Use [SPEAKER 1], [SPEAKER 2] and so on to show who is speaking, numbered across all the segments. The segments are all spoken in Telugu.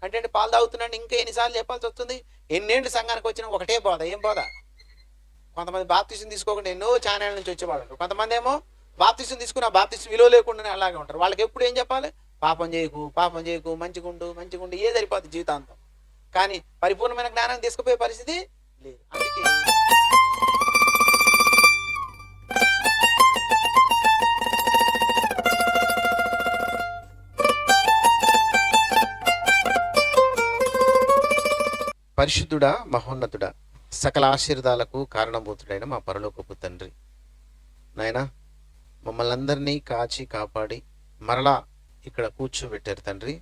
[SPEAKER 1] అంటే పాలు తాగుతున్నాను ఇంకా ఎన్నిసార్లు చెప్పాల్సి వస్తుంది? ఎన్నేళ్ళు సంఘానికి వచ్చినా ఒకటే బోధ. ఏం బోధ? కొంతమంది బాప్తిసం తీసుకోకుండా ఎన్నో ఛానల్ నుంచి వచ్చేవాళ్ళు ఉంటారు. కొంతమంది ఏమో బాప్తిసం తీసుకుని ఆ బాప్తిసం విలువ లేకుండానే అలాగే ఉంటారు. వాళ్ళకి ఎప్పుడు ఏం చెప్పాలి? పాపం చేయకు, పాపం చేయకు, మంచిగుండు, మంచిగుండు, ఏ సరిపోతుంది జీవితాంతం. కానీ పరిపూర్ణమైన జ్ఞానాన్ని తీసుకుపోయే పరిస్థితి లేదు. అందుకే పరిశుద్ధుడా, మహోన్నతుడా, సకల ఆశీర్వాదాలకు కారణభూతుడైన మా పరలోకపు తండ్రి, నాయనా మమ్మల్ని అందరినీ కాచి కాపాడి మరలా ఇక్కడ కూర్చోబెట్టారు తండ్రి.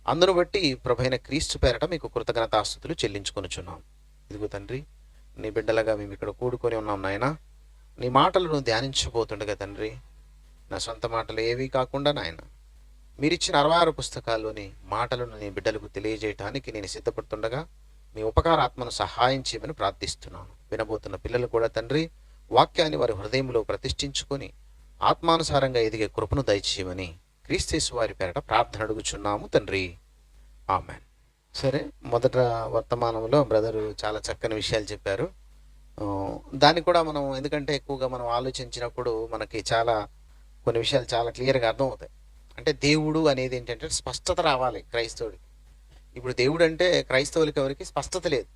[SPEAKER 1] అందును బట్టి ప్రభైన క్రీస్తు పేరట మీకు కృతజ్ఞతాస్తుతులు చెల్లించుకొనుచున్నాం. ఇదిగో తండ్రి, నీ బిడ్డలుగా మేము ఇక్కడ కూడుకొని ఉన్నాం నాయనా. నీ మాటలను ధ్యానించబోతుండగా తండ్రి, నా సొంత మాటలు ఏవీ కాకుండా నాయన మీరిచ్చిన 66 పుస్తకాల్లోని మాటలను నీ బిడ్డలకు తెలియజేయటానికి నేను సిద్ధపడుతుండగా మీ ఉపకారాత్మను సహాయం చేయమని ప్రార్థిస్తున్నాను. వినబోతున్న పిల్లలు కూడా తండ్రి వాక్యాన్ని వారి హృదయంలో ప్రతిష్ఠించుకొని ఆత్మానుసారంగా ఎదిగే కృపను దయచేయమని క్రీస్తు వారి పేరట ప్రార్థన అడుగుచున్నాము తండ్రి, ఆమెన్. సరే, మొదట వర్తమానంలో బ్రదరు చాలా చక్కని విషయాలు చెప్పారు. దాన్ని కూడా మనం ఎందుకంటే ఎక్కువగా మనం ఆలోచించినప్పుడు మనకి చాలా కొన్ని విషయాలు చాలా క్లియర్గా అర్థమవుతాయి. అంటే దేవుడు అనేది ఏంటంటే స్పష్టత రావాలి క్రైస్తవుడికి. ఇప్పుడు దేవుడు అంటే క్రైస్తవులకి ఎవరికి స్పష్టత లేదు.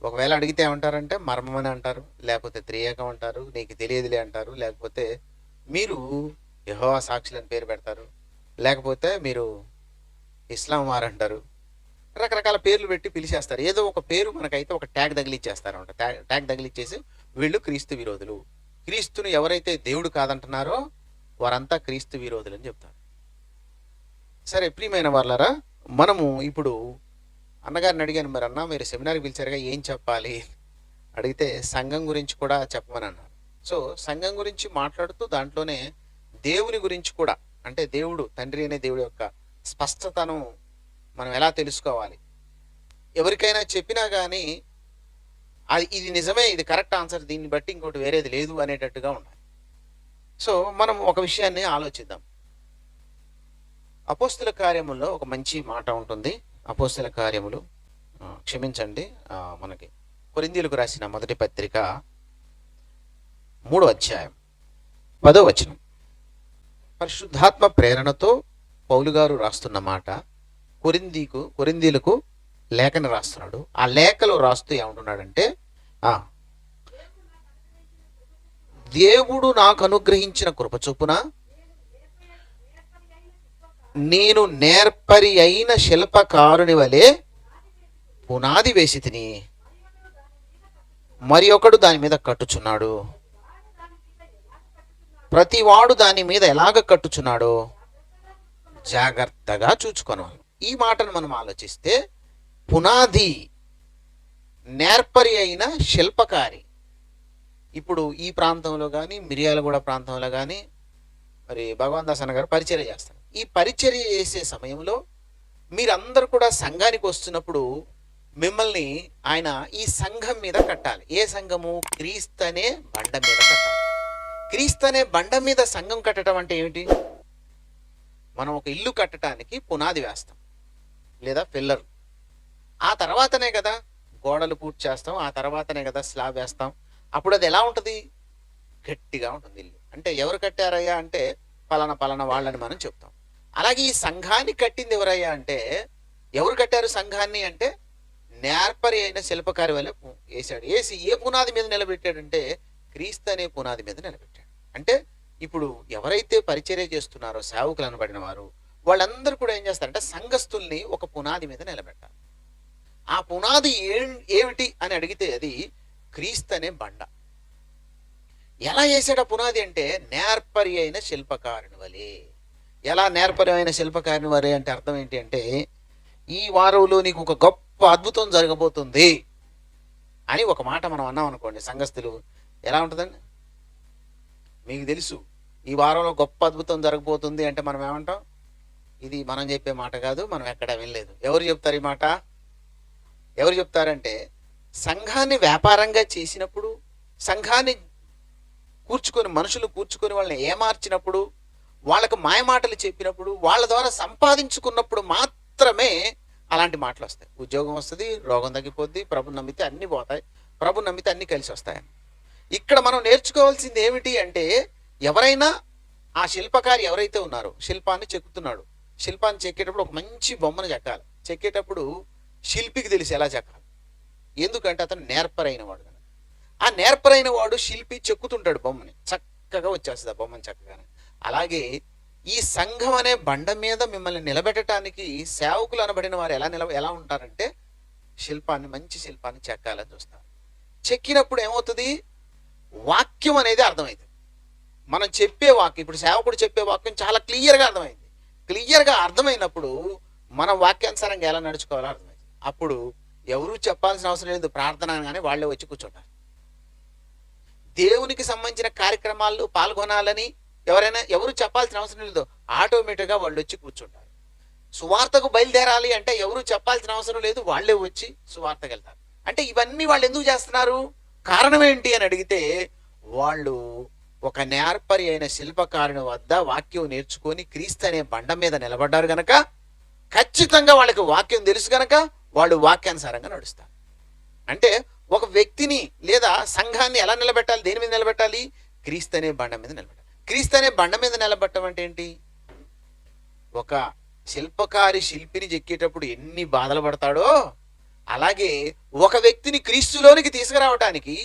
[SPEAKER 1] ఒకవేళ అడిగితే ఏమంటారంటే మర్మం అని అంటారు, లేకపోతే త్రియేకం అంటారు, నీకు తెలియదులే అంటారు, లేకపోతే మీరు యెహోవా సాక్షులని పేరు పెడతారు, లేకపోతే మీరు ఇస్లాం వారు అంటారు. రకరకాల పేర్లు పెట్టి పిలిచేస్తారు. ఏదో ఒక పేరు మనకైతే ఒక ట్యాగ్ తగిలిచ్చేస్తారు అనమాట. ట్యాగ్ తగిలిచ్చేసి వీళ్ళు క్రీస్తు విరోధులు, క్రీస్తుని ఎవరైతే దేవుడు కాదంటున్నారో వారంతా క్రీస్తు విరోధులు అని చెప్తారు. సరే ప్రియమైన వాళ్ళారా, మనము ఇప్పుడు అన్నగారిని అడిగాను, మరి అన్న మీరు సెమినార్కి పిలిచారుగా ఏం చెప్పాలి అడిగితే సంఘం గురించి కూడా చెప్పమని అన్నారు. సో సంఘం గురించి మాట్లాడుతూ దాంట్లోనే దేవుని గురించి కూడా, అంటే దేవుడు తండ్రి అనే దేవుడి యొక్క స్పష్టతను మనం ఎలా తెలుసుకోవాలి, ఎవరికైనా చెప్పినా కానీ అది ఇది నిజమే, ఇది కరెక్ట్ ఆన్సర్, దీన్ని బట్టి ఇంకోటి వేరేది లేదు అనేటట్టుగా ఉండాలి. సో మనం ఒక విషయాన్ని ఆలోచిద్దాం. అపోస్తుల కార్యముల్లో ఒక మంచి మాట ఉంటుంది. అపోస్తుల కార్యములు క్షమించండి మనకి కొరింథీయులకు రాసిన మొదటి పత్రిక 3వ అధ్యాయం 10వ వచనం. పరిశుద్ధాత్మ ప్రేరణతో పౌలు గారు రాస్తున్న మాట, కొరింథీయులకు లేఖను రాస్తున్నాడు. ఆ లేఖలో రాస్తూ ఏమంటున్నాడంటే, దేవుడు నాకు అనుగ్రహించిన కృప చొప్పున నేను నేర్పరి అయిన శిల్పకారుని వలె పునాది వేసి తిని మరి ఒకడు దాని మీద కట్టుచున్నాడు. ప్రతివాడు దాని మీద ఎలాగ కట్టుచున్నాడో జాగ్రత్తగా చూచుకొనాలి. ఈ మాటను మనం ఆలోచిస్తే పునాది, నేర్పరి అయిన శిల్పకారి. ఇప్పుడు ఈ ప్రాంతంలో కానీ మిర్యాలగూడ ప్రాంతంలో కానీ మరి భగవాన్ దాస్ అన్న గారు పరిచర్య చేస్తారు. ఈ పరిచర్య చేసే సమయంలో మీరందరూ కూడా సంఘానికి వస్తున్నప్పుడు మిమ్మల్ని ఆయన ఈ సంఘం మీద కట్టాలి. ఏ సంఘము? క్రీస్తు అనే బండ మీద కట్టాలి. క్రీస్తు అనే బండ మీద సంఘం కట్టడం అంటే ఏమిటి? మనం ఒక ఇల్లు కట్టడానికి పునాది వేస్తాం లేదా పిల్లర్, ఆ తర్వాతనే కదా గోడలు పూర్తి చేస్తాం, ఆ తర్వాతనే కదా స్లాబ్ వేస్తాం. అప్పుడు అది ఎలా ఉంటుంది? గట్టిగా ఉంటుంది ఇల్లు. అంటే ఎవరు కట్టారయ్యా అంటే పలానా వాళ్ళని మనం చెప్తాం. అలాగే ఈ సంఘాన్ని కట్టింది ఎవరయ్యా అంటే, ఎవరు కట్టారు సంఘాన్ని అంటే నేర్పరి అయిన శిల్పకారి వల్ల వేసాడు. వేసి ఏ పునాది మీద నిలబెట్టాడంటే క్రీస్తు అనే పునాది మీద నిలబెట్టాడు. అంటే ఇప్పుడు ఎవరైతే పరిచర్య చేస్తున్నారో సేవకులు అనబడిన వారు, వాళ్ళందరూ కూడా ఏం చేస్తారంటే సంఘస్థుల్ని ఒక పునాది మీద నిలబెట్టాలి. ఆ పునాది ఏమిటి అని అడిగితే అది క్రీస్తు అనే బండ. ఎలా వేసాడు ఆ పునాది అంటే నేర్పరి అయిన శిల్పకారుని వలె. ఎలా నేర్పరి అయిన శిల్పకారుని వలె అంటే అర్థం ఏంటి అంటే, ఈ వారంలో నీకు ఒక గొప్ప అద్భుతం జరగబోతుంది అని ఒక మాట మనం అన్నాం అనుకోండి, సంఘస్థులు ఎలా ఉంటుందండి? మీకు తెలుసు ఈ వారంలో గొప్ప అద్భుతం జరగబోతుంది అంటే మనం ఏమంటాం? ఇది మనం చెప్పే మాట కాదు, మనం ఎక్కడ వినలేదు. ఎవరు చెప్తారు ఈ మాట? ఎవరు చెప్తారంటే సంఘాన్ని వ్యాపారంగా చేసినప్పుడు, సంఘాన్ని మనుషులు కూర్చుకొని వాళ్ళని ఏమార్చినప్పుడు, వాళ్ళకు మాయమాటలు చెప్పినప్పుడు, వాళ్ళ ద్వారా సంపాదించుకున్నప్పుడు మాత్రమే అలాంటి మాటలు వస్తాయి. ఉద్యోగం వస్తుంది, రోగం తగ్గిపోద్ది, ప్రభు నమ్మితే అన్నీ పోతాయి, ప్రభు నమ్మితే అన్నీ కలిసి వస్తాయని. ఇక్కడ మనం నేర్చుకోవాల్సింది ఏమిటి అంటే, ఎవరైనా ఆ శిల్పకారి ఎవరైతే ఉన్నారో శిల్పాన్ని చెక్కుతున్నాడు, శిల్పాన్ని చెక్కేటప్పుడు ఒక మంచి బొమ్మను చెక్కాలి. చెక్కేటప్పుడు శిల్పికి తెలిసి ఎలా చెక్కాలి, ఎందుకంటే అతను నేర్పరైన వాడు కనుక. ఆ నేర్పరైన వాడు శిల్పి చెక్కుతుంటాడు బొమ్మని, చక్కగా వచ్చేస్తుంది ఆ బొమ్మని చక్కగానే. అలాగే ఈ సంఘం అనే బండ మీద మిమ్మల్ని నిలబెట్టడానికి సేవకులు అనబడిన వారు ఎలా ఉంటారంటే, శిల్పాన్ని, మంచి శిల్పాన్ని చెక్కాలని చూస్తారు. చెక్కినప్పుడు ఏమవుతుంది, వాక్యం అనేది అర్థమవుతుంది. మనం చెప్పే వాక్యం, ఇప్పుడు సేవకుడు చెప్పే వాక్యం చాలా క్లియర్గా అర్థమైంది. క్లియర్గా అర్థమైనప్పుడు మనం వాక్యానుసారంగా ఎలా నడుచుకోవాలో అర్థమైంది. అప్పుడు ఎవరు చెప్పాల్సిన అవసరం లేదు, ప్రార్థన అనగానే వాళ్ళే వచ్చి కూర్చుంటారు. దేవునికి సంబంధించిన కార్యక్రమాల్లో పాల్గొనాలని ఎవరు చెప్పాల్సిన అవసరం లేదు, ఆటోమేటిక్గా వాళ్ళు వచ్చి కూర్చుంటారు. సువార్తకు బయలుదేరాలి అంటే ఎవరు చెప్పాల్సిన అవసరం లేదు, వాళ్ళే వచ్చి సువార్తకు వెళ్తారు. అంటే ఇవన్నీ వాళ్ళు ఎందుకు చేస్తున్నారు, కారణం ఏంటి అని అడిగితే, వాళ్ళు ఒక నేర్పరి అయిన శిల్పకారుని వద్ద వాక్యం నేర్చుకొని క్రీస్తు అనే బండ మీద నిలబడ్డారు గనక, ఖచ్చితంగా వాళ్ళకి వాక్యం తెలుసు గనక వాళ్ళు వాక్యానుసారంగా నడుస్తారు. అంటే ఒక వ్యక్తిని లేదా సంఘాన్ని ఎలా నిలబెట్టాలి, దేని మీద నిలబెట్టాలి, క్రీస్తు అనే బండ మీద నిలబెట్టాలి. క్రీస్తు అనే బండ మీద నిలబెట్టడం అంటే ఏంటి, ఒక శిల్పకారి శిల్పిని చెక్కేటప్పుడు ఎన్ని బాధలు పడతాడో, అలాగే ఒక వ్యక్తిని క్రీస్తులోనికి తీసుకురావడానికి,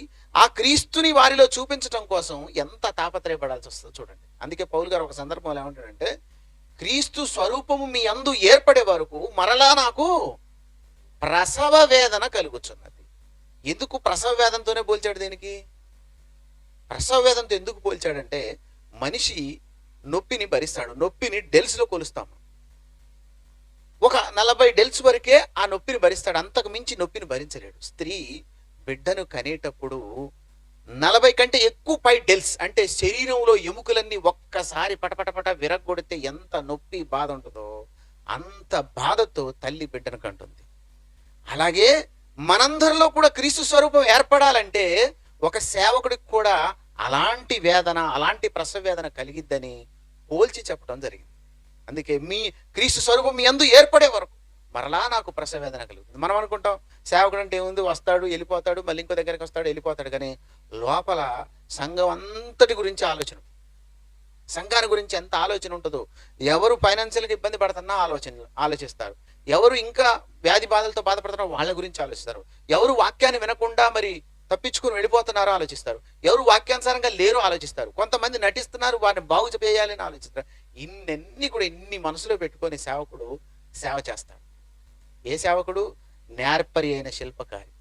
[SPEAKER 1] ఆ క్రీస్తుని వారిలో చూపించడం కోసం ఎంత తాపత్రయపడాల్సి వస్తుందో చూడండి. అందుకే పౌలు గారు ఒక సందర్భంలో ఏమంటాడంటే, క్రీస్తు స్వరూపము మీ అందు ఏర్పడే వరకు మరలా నాకు ప్రసవ వేదన కలుగుచున్నది. ఎందుకు ప్రసవ వేదనతోనే పోల్చాడు? దేనికి ప్రసవ వేదనతో ఎందుకు పోల్చాడంటే, మనిషి నొప్పిని భరిస్తాడు, నొప్పిని డెల్స్లో కొలుస్తాము. ఒక 40 డెల్స్ వరకే ఆ నొప్పిని భరిస్తాడు, అంతకు మించి నొప్పిని భరించలేడు. స్త్రీ బిడ్డను కనేటప్పుడు 40 కంటే ఎక్కువ పై డెల్స్, అంటే శరీరంలో ఎముకలన్నీ ఒక్కసారి పటపటపట విరగొడితే ఎంత నొప్పి బాధ ఉంటుందో అంత బాధతో తల్లి బిడ్డను కంటుంది. అలాగే మనందరిలో కూడా క్రీస్తు స్వరూపం ఏర్పడాలంటే ఒక సేవకుడికి కూడా అలాంటి వేదన, అలాంటి ప్రసవ వేదన కలిగిద్దని పోల్చి చెప్పడం జరిగింది. అందుకే మీ క్రీస్తు స్వరూపం మీ అందు ఏర్పడే వరకు మరలా నాకు ప్రసవ వేదన కలుగుతుంది. మనం అనుకుంటాం సేవకుడు అంటే ఏముంది, వస్తాడు వెళ్ళిపోతాడు, మళ్ళీ ఇంకో దగ్గరికి వస్తాడు వెళ్ళిపోతాడు, కానీ లోపల సంఘం అంతటి గురించి ఆలోచన, సంఘాన్ని గురించి ఎంత ఆలోచన ఉంటుందో. ఎవరు ఫైనాన్షియల్గా ఇబ్బంది పడుతున్నా ఆలోచిస్తారు, ఎవరు ఇంకా వ్యాధి బాధలతో బాధపడుతున్నారో వాళ్ళ గురించి ఆలోచిస్తారు, ఎవరు వాక్యాన్ని వినకుండా మరి తప్పించుకుని వెళ్ళిపోతున్నారో ఆలోచిస్తారు, ఎవరు వాక్యానుసారంగా లేరో ఆలోచిస్తారు, కొంతమంది నటిస్తున్నారు వారిని బాగు చేయాలని ఆలోచిస్తారు. ఇన్ని మనసులో పెట్టుకొని సేవకుడు సేవ చేస్తాడు. ఏ సేవకుడు? నేర్పరి అయిన శిల్పకారి.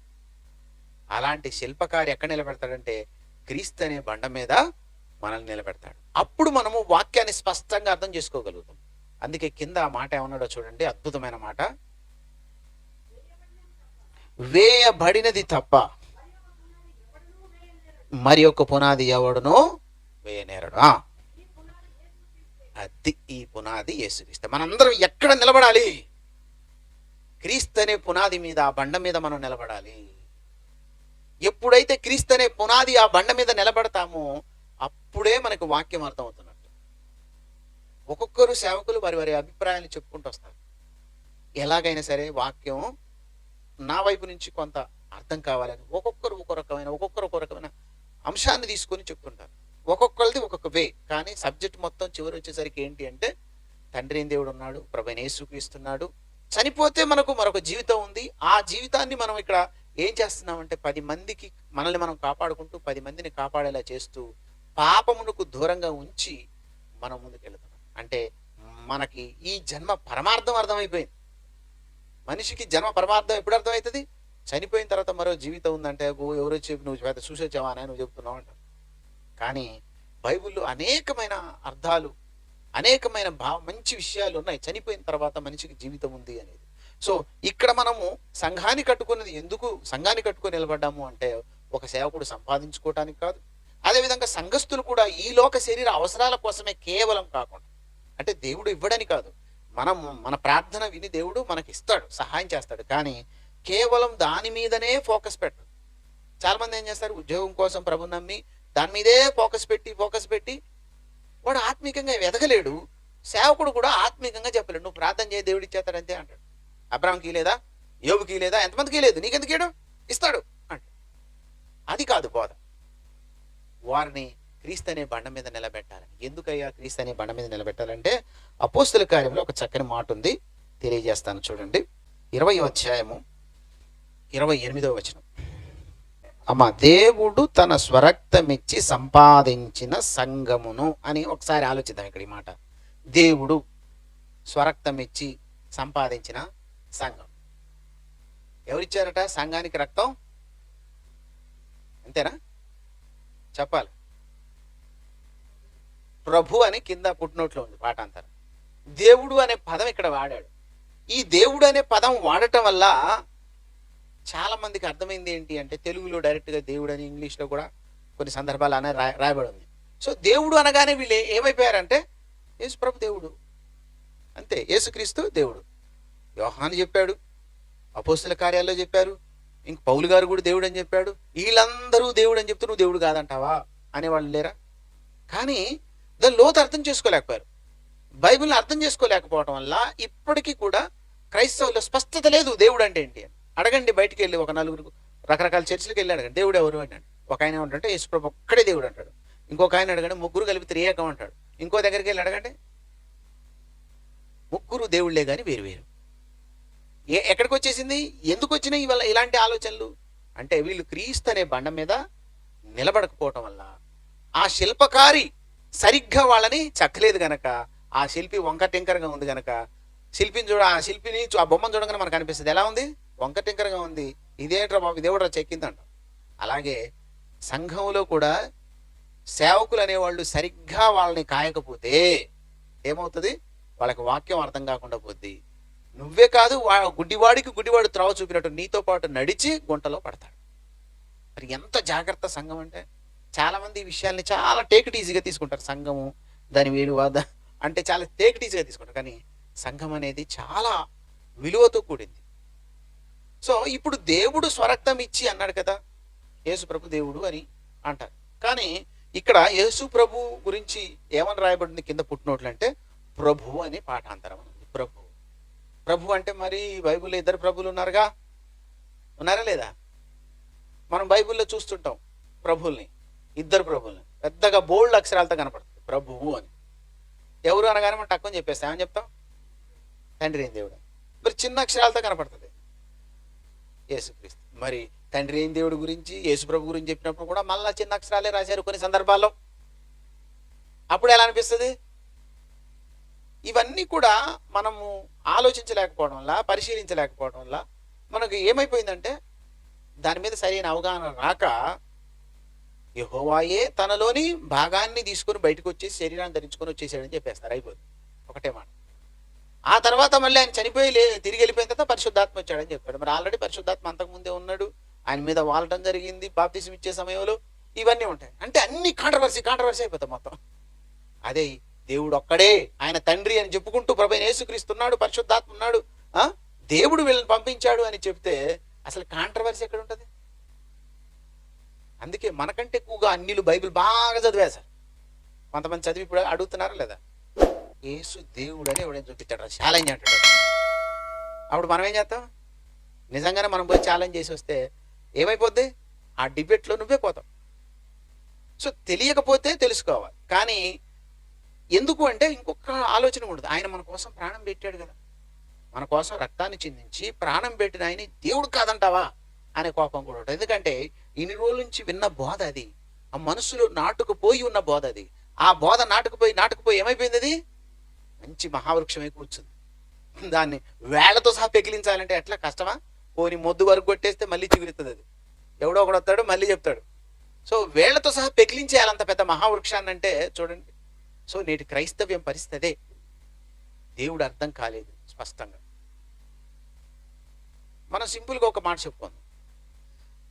[SPEAKER 1] అలాంటి శిల్పకారి ఎక్కడ నిలబెడతాడంటే క్రీస్తు అనే బండ మీద మనల్ని నిలబెడతాడు. అప్పుడు మనము వాక్యాన్ని స్పష్టంగా అర్థం చేసుకోగలుగుతాం. అందుకే కింద ఆ మాట ఏమన్నాడో చూడండి, అద్భుతమైన మాట. వేయబడినది తప్ప మరి ఒక పునాది ఎవడును వేయనేరడు. అది ఈ పునాది యేసుక్రీస్తు. మనందరం ఎక్కడ నిలబడాలి? క్రీస్తు అనే పునాది మీద, ఆ బండ మీద మనం నిలబడాలి. ఎప్పుడైతే క్రీస్తు అనే పునాది ఆ బండ మీద నిలబడతామో అప్పుడే మనకు వాక్యం అర్థమవుతున్నట్టు. ఒక్కొక్కరు సేవకులు వారి వారి అభిప్రాయాన్ని చెప్పుకుంటూ వస్తారు. ఎలాగైనా సరే వాక్యం నా వైపు నుంచి కొంత అర్థం కావాలని ఒక్కొక్కరు ఒక రకమైన అంశాన్ని తీసుకొని చెప్తుంటారు. ఒక్కొక్కరిది ఒక్కొక్క వే, కానీ సబ్జెక్ట్ మొత్తం చివరి వచ్చేసరికి ఏంటి అంటే, తండ్రి దేవుడు ఉన్నాడు, ప్రభువైన యేసుక్రీస్తున్నాడు, చనిపోతే మనకు మరొక జీవితం ఉంది. ఆ జీవితాన్ని మనం ఇక్కడ ఏం చేస్తున్నామంటే 10 మందికి మనల్ని మనం కాపాడుకుంటూ 10 మందిని కాపాడేలా చేస్తూ పాపమునకు దూరంగా ఉంచి మనం ముందుకెళ్తున్నాం. అంటే మనకి ఈ జన్మ పరమార్థం అర్థమైపోయింది. మనిషికి జన్మ పరమార్థం ఎప్పుడు అర్థమవుతుంది? చనిపోయిన తర్వాత మరో జీవితం ఉందంటే, ఎవరో చెప్పి నువ్వు పెద్ద చూసొచ్చావా అని నువ్వు చెప్తున్నావు అంటారు. కానీ బైబిల్లో అనేకమైన అర్థాలు, అనేకమైన మంచి విషయాలు ఉన్నాయి. చనిపోయిన తర్వాత మనిషికి జీవితం ఉంది అనేది. సో ఇక్కడ మనము సంఘాన్ని కట్టుకున్నది ఎందుకు, సంఘాన్ని కట్టుకొని నిలబడ్డాము అంటే ఒక సేవకుడు సంపాదించుకోవటానికి కాదు. అదేవిధంగా సంఘస్థులు కూడా ఈ లోక శరీర అవసరాల కోసమే కేవలం కాకుండా, అంటే దేవుడు ఇవ్వడని కాదు, మన ప్రార్థన విని దేవుడు మనకి ఇస్తాడు, సహాయం చేస్తాడు, కానీ కేవలం దాని మీదనే ఫోకస్ పెట్టడు. చాలా మంది ఏం చేస్తారు, ఉద్యోగం కోసం ప్రభుని నమ్మి దాని మీదే ఫోకస్ పెట్టి వాడు ఆత్మీకంగా ఎదగలేడు. సేవకుడు కూడా ఆత్మీకంగా చెప్పలేడు. నువ్వు ప్రార్థన చేయ దేవుడు ఇచ్చేస్తాడు అంతే అంటాడు. అబ్రాహాంకి లేదా, యోబుకి లేదా, ఎంతమందికి లేదు, నీకెందుకు ఇయ్యడు, ఇస్తాడు అంటే అది కాదు బోధ. వారిని క్రీస్తు అనే బండ మీద నిలబెట్టాలని. ఎందుకయ్యా క్రీస్తు అనే బండ మీద నిలబెట్టాలంటే అపోస్తుల కార్యంలో ఒక చక్కని మాట ఉంది, తెలియజేస్తాను చూడండి. 20వ అధ్యాయము 28వ వచనం. అమ్మ, దేవుడు తన స్వరక్తమిచ్చి సంపాదించిన సంఘమును అని ఒకసారి ఆలోచిద్దాం ఇక్కడ ఈ మాట. దేవుడు స్వరక్తమిచ్చి సంపాదించిన సంఘం. ఎవరిచ్చారట సంఘానికి రక్తం? అంతేనా? చెప్పాలి. ప్రభు అని కింద పుట్టినోట్లో ఉంది పాఠాంతరం. దేవుడు అనే పదం ఇక్కడ వాడాడు. ఈ దేవుడు అనే పదం వాడటం వల్ల చాలా మందికి అర్థమైంది ఏంటి అంటే, తెలుగులో డైరెక్ట్గా దేవుడు అని, ఇంగ్లీష్లో కూడా కొన్ని సందర్భాలు అనే రాయబడి ఉంది. సో దేవుడు అనగానే వీళ్ళు ఏమైపోయారంటే యేసు ప్రభు దేవుడు అంతే, యేసుక్రీస్తు దేవుడు. యోహాను చెప్పాడు, అపోస్తుల కార్యాల్లో చెప్పారు, ఇంక పౌలు గారు కూడా దేవుడు అని చెప్పాడు. వీళ్ళందరూ దేవుడు అని చెప్తూ నువ్వు దేవుడు కాదంటావా అనేవాళ్ళు లేరా? కానీ దాని లోతు అర్థం చేసుకోలేకపోయారు. బైబిల్ని అర్థం చేసుకోలేకపోవటం వల్ల ఇప్పటికీ కూడా క్రైస్తవుల్లో స్పష్టత లేదు దేవుడు అంటే ఏంటి అని. అడగండి, బయటికి వెళ్ళి ఒక నలుగురు రకరకాల చర్చిలకు వెళ్ళి అడగండి దేవుడు ఎవరు అన్నాడు. ఒక ఆయన ఏమంటే యేసుప్రభు ఒక్కడే దేవుడు అంటాడు. ఇంకొక ఆయన అడగండి ముగ్గురు కలిపి త్రియేకం అంటాడు. ఇంకో దగ్గరికి వెళ్ళి అడగండి ముగ్గురు దేవుళ్లే కానీ వేరు వేరు. ఎక్కడికి వచ్చేసింది? ఎందుకు వచ్చినాయి ఇవాళ ఇలాంటి ఆలోచనలు అంటే, వీళ్ళు క్రీస్తు అనే బండ మీద నిలబడకపోవటం వల్ల, ఆ శిల్పకారి సరిగ్గా వాళ్ళని చెక్కలేదు గనక, ఆ శిల్పి వంక టింకరగా ఉంది గనక, శిల్పిని ఆ శిల్పిని ఆ బొమ్మను చూడగానే మనకు అనిపిస్తుంది ఎలా ఉంది, వంక టింకరగా ఉంది, ఇదేంట్రా బాబు ఇదేవిడ్రా చెక్కిందంట. అలాగే సంఘంలో కూడా సేవకులు అనేవాళ్ళు సరిగ్గా వాళ్ళని కాయకపోతే ఏమవుతుంది? వాళ్ళకి వాక్యం అర్థం కాకుండా పోద్ది. నువ్వే కాదు, గుడ్డివాడికి గుడ్డివాడు త్రోవ చూపినట్టు నీతో పాటు నడిచి గుంటలో పడతాడు. మరి ఎంత జాగ్రత్త సంఘం అంటే, చాలా మంది ఈ విషయాల్ని చాలా టేక్ ఈజీగా తీసుకుంటారు. సంఘము దాని విలువ అంటే చాలా టేక్ ఈజీగా తీసుకుంటారు. కానీ సంఘం అనేది చాలా విలువతో కూడింది. సో ఇప్పుడు దేవుడు స్వరక్తం ఇచ్చి అన్నాడు కదా, యేసు ప్రభు దేవుడు అని అంటారు. కానీ ఇక్కడ యేసు ప్రభు గురించి ఏమని రాయబడింది కింద పుట్టినోట్లు అంటే, ప్రభు అని పాఠాంతరం ఉంది. ప్రభు ప్రభు అంటే మరి బైబిల్లో ఇద్దరు ప్రభులు ఉన్నారుగా, ఉన్నారా లేదా? మనం బైబిల్లో చూస్తుంటాం ప్రభుల్ని, ఇద్దరు ప్రభుల్ని పెద్దగా బోల్డ్ అక్షరాలతో కనపడుతుంది ప్రభువు అని. ఎవరు అనగానే మనం తక్కువ చెప్పేస్తాం. ఏమని చెప్తాం? తండ్రి అయిన దేవుడు. మరి చిన్న అక్షరాలతో కనపడుతుంది యేసుక్రీస్తు. మరి తండ్రి అయిన దేవుడి గురించి యేసు ప్రభు గురించి చెప్పినప్పుడు కూడా మళ్ళా చిన్న అక్షరాలే రాశారు కొన్ని సందర్భాల్లో. అప్పుడు ఎలా అనిపిస్తుంది? ఇవన్నీ కూడా మనము ఆలోచించలేకపోవడం వల్ల, పరిశీలించలేకపోవడం వల్ల మనకు ఏమైపోయిందంటే, దాని మీద సరైన అవగాహన రాక యెహోవాయే తనలోని భాగాన్ని తీసుకొని బయటకు వచ్చేసి శరీరాన్ని ధరించుకొని వచ్చేసాడని చెప్పేస్తారు. అయిపోతుంది ఒకటే మాట. ఆ తర్వాత మళ్ళీ ఆయన చనిపోయి తిరిగి వెళ్ళిపోయిన తర్వాత పరిశుద్ధాత్మ వచ్చాడని చెప్పాడు. మరి ఆల్రెడీ పరిశుద్ధాత్మ అంతకుముందే ఉన్నాడు, ఆయన మీద వాలటం జరిగింది బాప్తిసం ఇచ్చే సమయంలో. ఇవన్నీ ఉంటాయి అంటే అన్ని కాంట్రవర్సీ అయిపోతాయి మొత్తం. అదే దేవుడు ఒక్కడే, ఆయన తండ్రి అని చెప్పుకుంటూ ప్రభు యేసుక్రీస్తున్నాడు, పరిశుద్ధాత్మ ఉన్నాడు, దేవుడు వీళ్ళని పంపించాడు అని చెప్తే అసలు కాంట్రవర్సీ ఎక్కడ ఉంటుంది? అందుకే మనకంటే ఎక్కువగా అన్యులు బైబిల్ బాగా చదివేశారు. కొంతమంది చదివి ఇప్పుడు అడుగుతున్నారా లేదా, యేసు దేవుడు అని ఎవడైనా చూపించాడు ఛాలెంజ్ అంటాడు. అప్పుడు మనం ఏం చేస్తాం? నిజంగానే మనం పోయి ఛాలెంజ్ చేసి వస్తే ఏమైపోద్ది? ఆ డిబేట్లో నువ్వే పోతావు. సో తెలియకపోతే తెలుసుకోవాలి. కానీ ఎందుకు అంటే ఇంకొక ఆలోచన ఉండదు. ఆయన మన కోసం ప్రాణం పెట్టాడు కదా, మన కోసం రక్తాన్ని చిందించి ప్రాణం పెట్టిన ఆయన దేవుడు కాదంటావా అనే కోపం కూడా ఉంటుంది. ఎందుకంటే ఇన్ని రోజుల నుంచి విన్న బోధ అది, ఆ మనసులో నాటుకుపోయి ఉన్న బోధ అది. ఆ బోధ నాటుకుపోయి ఏమైపోయింది? అది మంచి మహావృక్షమై కూర్చుంది. దాన్ని వేళ్లతో సహా పెకిలించాలంటే ఎట్లా కష్టమా? పోని మొద్దు వరకు కొట్టేస్తే మళ్ళీ చిగురుతుంది. అది ఎవడో ఒకడు వస్తాడు మళ్ళీ చెప్తాడు. సో వేళ్లతో సహా పెకిలించేయాలంత పెద్ద మహావృక్షాన్ని అంటే చూడండి. సో నేటి క్రైస్తవ్యం పరిస్థితి అదే. దేవుడు అర్థం కాలేదు స్పష్టంగా. మనం సింపుల్గా ఒక మాట చెప్పుకుందాం.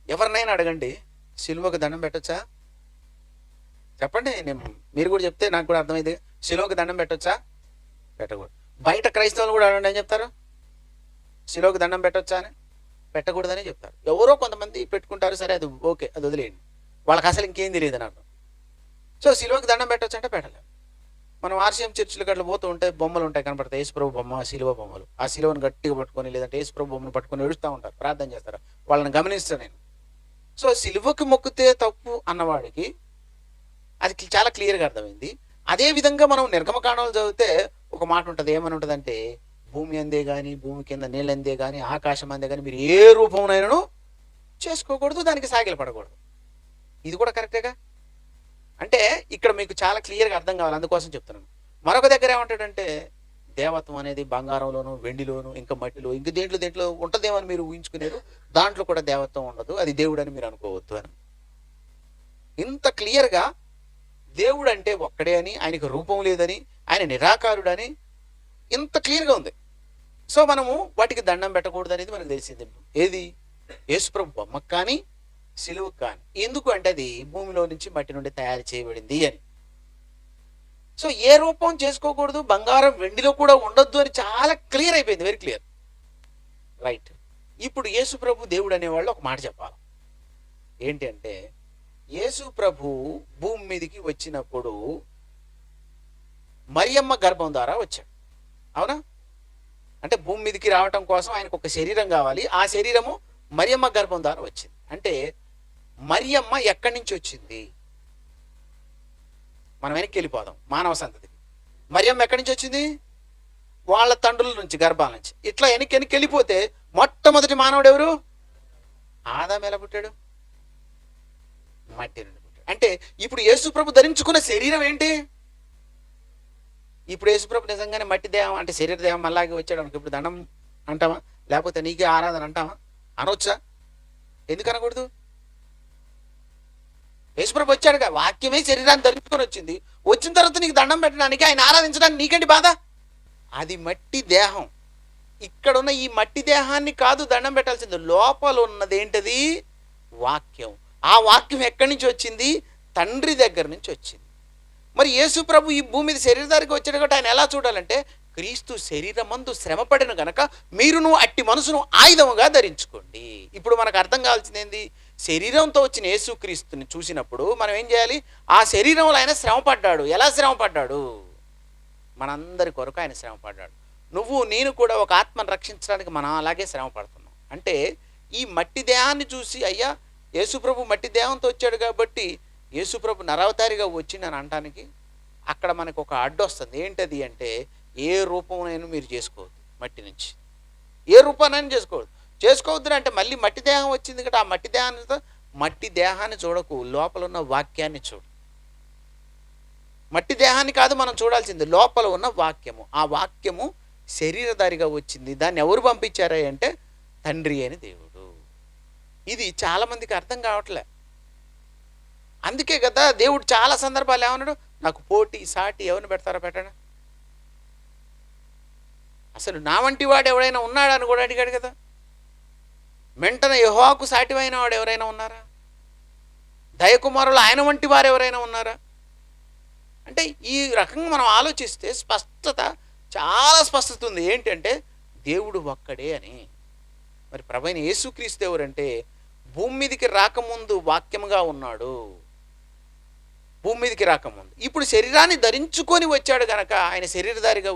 [SPEAKER 1] ఎవరినైనా అడగండి, సిలువకు దండం పెట్టొచ్చా? చెప్పండి. మీరు కూడా చెప్తే నాకు కూడా అర్థమైంది. సిలువకు దండం పెట్టొచ్చా? పెట్టకూడదు. బయట క్రైస్తవులు కూడా అడగండి, ఏం చెప్తారు? సిలువకు దండం పెట్టొచ్చా అని? పెట్టకూడదని చెప్తారు. ఎవరో కొంతమంది పెట్టుకుంటారు, సరే అది ఓకే, అది వదిలేయండి, వాళ్ళకి అసలు ఇంకేం తెలియదు నాకు. సో సిలువకు దండం పెట్టొచ్చు అంటే పెట్టలేము. మనం ఆర్సీఎం చర్చిలకు అట్లా పోతూ ఉంటే బొమ్మలు ఉంటాయి, కనపడతాయి, యేసుప్రభు బొమ్మ, శిలువ బొమ్మలు. ఆ శిలువను గట్టిగా పట్టుకొని లేదంటే యేసుప్రభు బొమ్మను పట్టుకొని ఏడుస్తూ ఉంటారు, ప్రార్థన చేస్తారు. వాళ్ళని గమనిస్తాను నేను. సో శిలువకి మొక్కితే తప్పు అన్నవాడికి అది చాలా క్లియర్గా అర్థమైంది. అదే విధంగా మనం నిర్గమకాండంలో చదివితే ఒక మాట ఉంటుంది, ఏమని ఉంటుందంటే భూమి అందే కానీ, భూమి కింద నీళ్ళు అందే కానీ, ఆకాశం అందే కానీ మీరు ఏ రూపంనైనాను చేసుకోకూడదు, దానికి సాగిల పడకూడదు. ఇది కూడా కరెక్టేగా. అంటే ఇక్కడ మీకు చాలా క్లియర్గా అర్థం కావాలి, అందుకోసం చెప్తున్నాను. మరొక దగ్గర ఏమంటాడంటే దేవత్వం అనేది బంగారంలోను, వెండిలోను, ఇంకా మట్టిలో, ఇంక దేంట్లో ఉంటుందేమని మీరు ఊహించుకునేరు, దాంట్లో కూడా దేవత్వం ఉండదు, అది దేవుడు అని మీరు అనుకోవద్దు అని. ఇంత క్లియర్గా దేవుడు అంటే ఒక్కడే అని, ఆయనకు రూపం లేదని, ఆయన నిరాకారుడని ఇంత క్లియర్గా ఉంది. సో మనము వాటికి దండం పెట్టకూడదు అనేది మనకు తెలిసింది. ఏది? యేసుప్రభు బొమ్మకు కానీ సిలువకు కానీ. ఎందుకు అంటే అది భూమిలో నుంచి మట్టి నుండి తయారు చేయబడింది అని. సో ఏ రూపం చేసుకోకూడదు, బంగారం వెండిలో కూడా ఉండొద్దు అని చాలా క్లియర్ అయిపోయింది, వెరీ క్లియర్. రైట్. ఇప్పుడు యేసుప్రభు దేవుడు అనేవాళ్ళు ఒక మాట చెప్పాలి. ఏంటి అంటే యేసుప్రభు భూమి మీదకి వచ్చినప్పుడు మరియమ్మ గర్భం ద్వారా వచ్చాడు, అవునా? అంటే భూమి మీదకి రావటం కోసం ఆయనకు ఒక శరీరం కావాలి, ఆ శరీరము మరియమ్మ గర్భం ద్వారా వచ్చింది. అంటే మరియమ్మ ఎక్కడి నుంచి వచ్చింది? మనం వెనక్కి వెళ్ళిపోదాం మానవ సంతతికి. మరియమ్మ ఎక్కడి నుంచి వచ్చింది? వాళ్ళ తండ్రుల నుంచి, గర్భాల నుంచి. ఇట్లా వెనక్కి వెళ్ళిపోతే మొట్టమొదటి మానవుడు ఎవరు? ఆదాము. ఎలా పుట్టాడు? మట్టి నుండి పుట్టాడు. అంటే ఇప్పుడు యేసుప్రభు ధరించుకున్న శరీరం ఏంటి? ఇప్పుడు యేసుప్రభు నిజంగానే మట్టి దేహం అంటే శరీర దేహం అలాగే వచ్చాడు అనుకో, ఇప్పుడు దండం అంటావా? లేకపోతే నీకే ఆరాధన అంటావా? అనొచ్చా? ఎందుకు అనకూడదు? యేసుప్రభు వచ్చాడుగా, వాక్యమే శరీరాన్ని ధరించుకొని వచ్చింది. వచ్చిన తర్వాత నీకు దండం పెట్టడానికి, ఆయన ఆరాధించడానికి నీకేంటి బాధ? అది మట్టి దేహం. ఇక్కడున్న ఈ మట్టి దేహాన్ని కాదు దండం పెట్టాల్సింది, లోపల ఉన్నది ఏంటది? వాక్యం. ఆ వాక్యం ఎక్కడి నుంచి వచ్చింది? తండ్రి దగ్గర నుంచి వచ్చింది. మరి యేసు ప్రభు ఈ భూమి మీద శరీరధారికి వచ్చాడు కాబట్టి ఆయన ఎలా చూడాలంటే క్రీస్తు శరీరమందు శ్రమపడిన గనక మీరును అట్టి మనసును ఆయుధముగా ధరించుకోండి. ఇప్పుడు మనకు అర్థం కావాల్సింది ఏంది? శరీరంతో వచ్చిన యేసుక్రీస్తుని చూసినప్పుడు మనం ఏం చేయాలి? ఆ శరీరంలో ఆయన శ్రమపడ్డాడు. ఎలా శ్రమపడ్డాడు? మనందరి కొరకు ఆయన శ్రమపడ్డాడు. నువ్వు నేను కూడా ఒక ఆత్మను రక్షించడానికి మనం అలాగే శ్రమ పడుతున్నాం. అంటే ఈ మట్టి దేహాన్ని చూసి అయ్యా యేసుప్రభు మట్టి దేహంతో వచ్చాడు కాబట్టి యేసుప్రభు నరవతారిగా వచ్చిందని అనటానికి అక్కడ మనకు ఒక అడ్డు వస్తుంది. ఏంటది అంటే ఏ రూపంనైనా మీరు చేసుకోవద్దు, మట్టి నుంచి ఏ రూపానైనా చేసుకోవద్దు అంటే మళ్ళీ మట్టి దేహం వచ్చింది కదా, ఆ మట్టి దేహాన్ని చూడకు, లోపల ఉన్న వాక్యాన్ని చూడు. మట్టి దేహాన్ని కాదు మనం చూడాల్సింది, లోపల ఉన్న వాక్యము. ఆ వాక్యము శరీరధారిగా వచ్చింది. దాన్ని ఎవరు పంపించారా అంటే తండ్రి అని దేవుడు. ఇది చాలామందికి అర్థం కావట్లే. అందుకే కదా దేవుడు చాలా సందర్భాలు ఏమన్నాడు? నాకు పోటీ సాటి ఎవరిని పెడతారో పెట్టండి. అసలు నా వంటి వాడు ఎవరైనా ఉన్నాడా అని కూడా అడిగాడు కదా. వెంటనే యెహోవాకు సాటివైన వాడు ఎవరైనా ఉన్నారా? దయకుమారులు ఆయన వంటి వారు ఎవరైనా ఉన్నారా? అంటే ఈ రకంగా మనం ఆలోచిస్తే చాలా స్పష్టత ఉంది. ఏంటంటే దేవుడు ఒక్కడే అని. మరి ప్రభువైన యేసుక్రీస్తు ఎవరంటే భూమి మీదకి రాకముందు వాక్యముగా ఉన్నాడు. భూమి మీదకి రాకముందు ఇప్పుడు శరీరాన్ని ధరించుకొని వచ్చాడు కనుక ఆయన శరీరధారిగా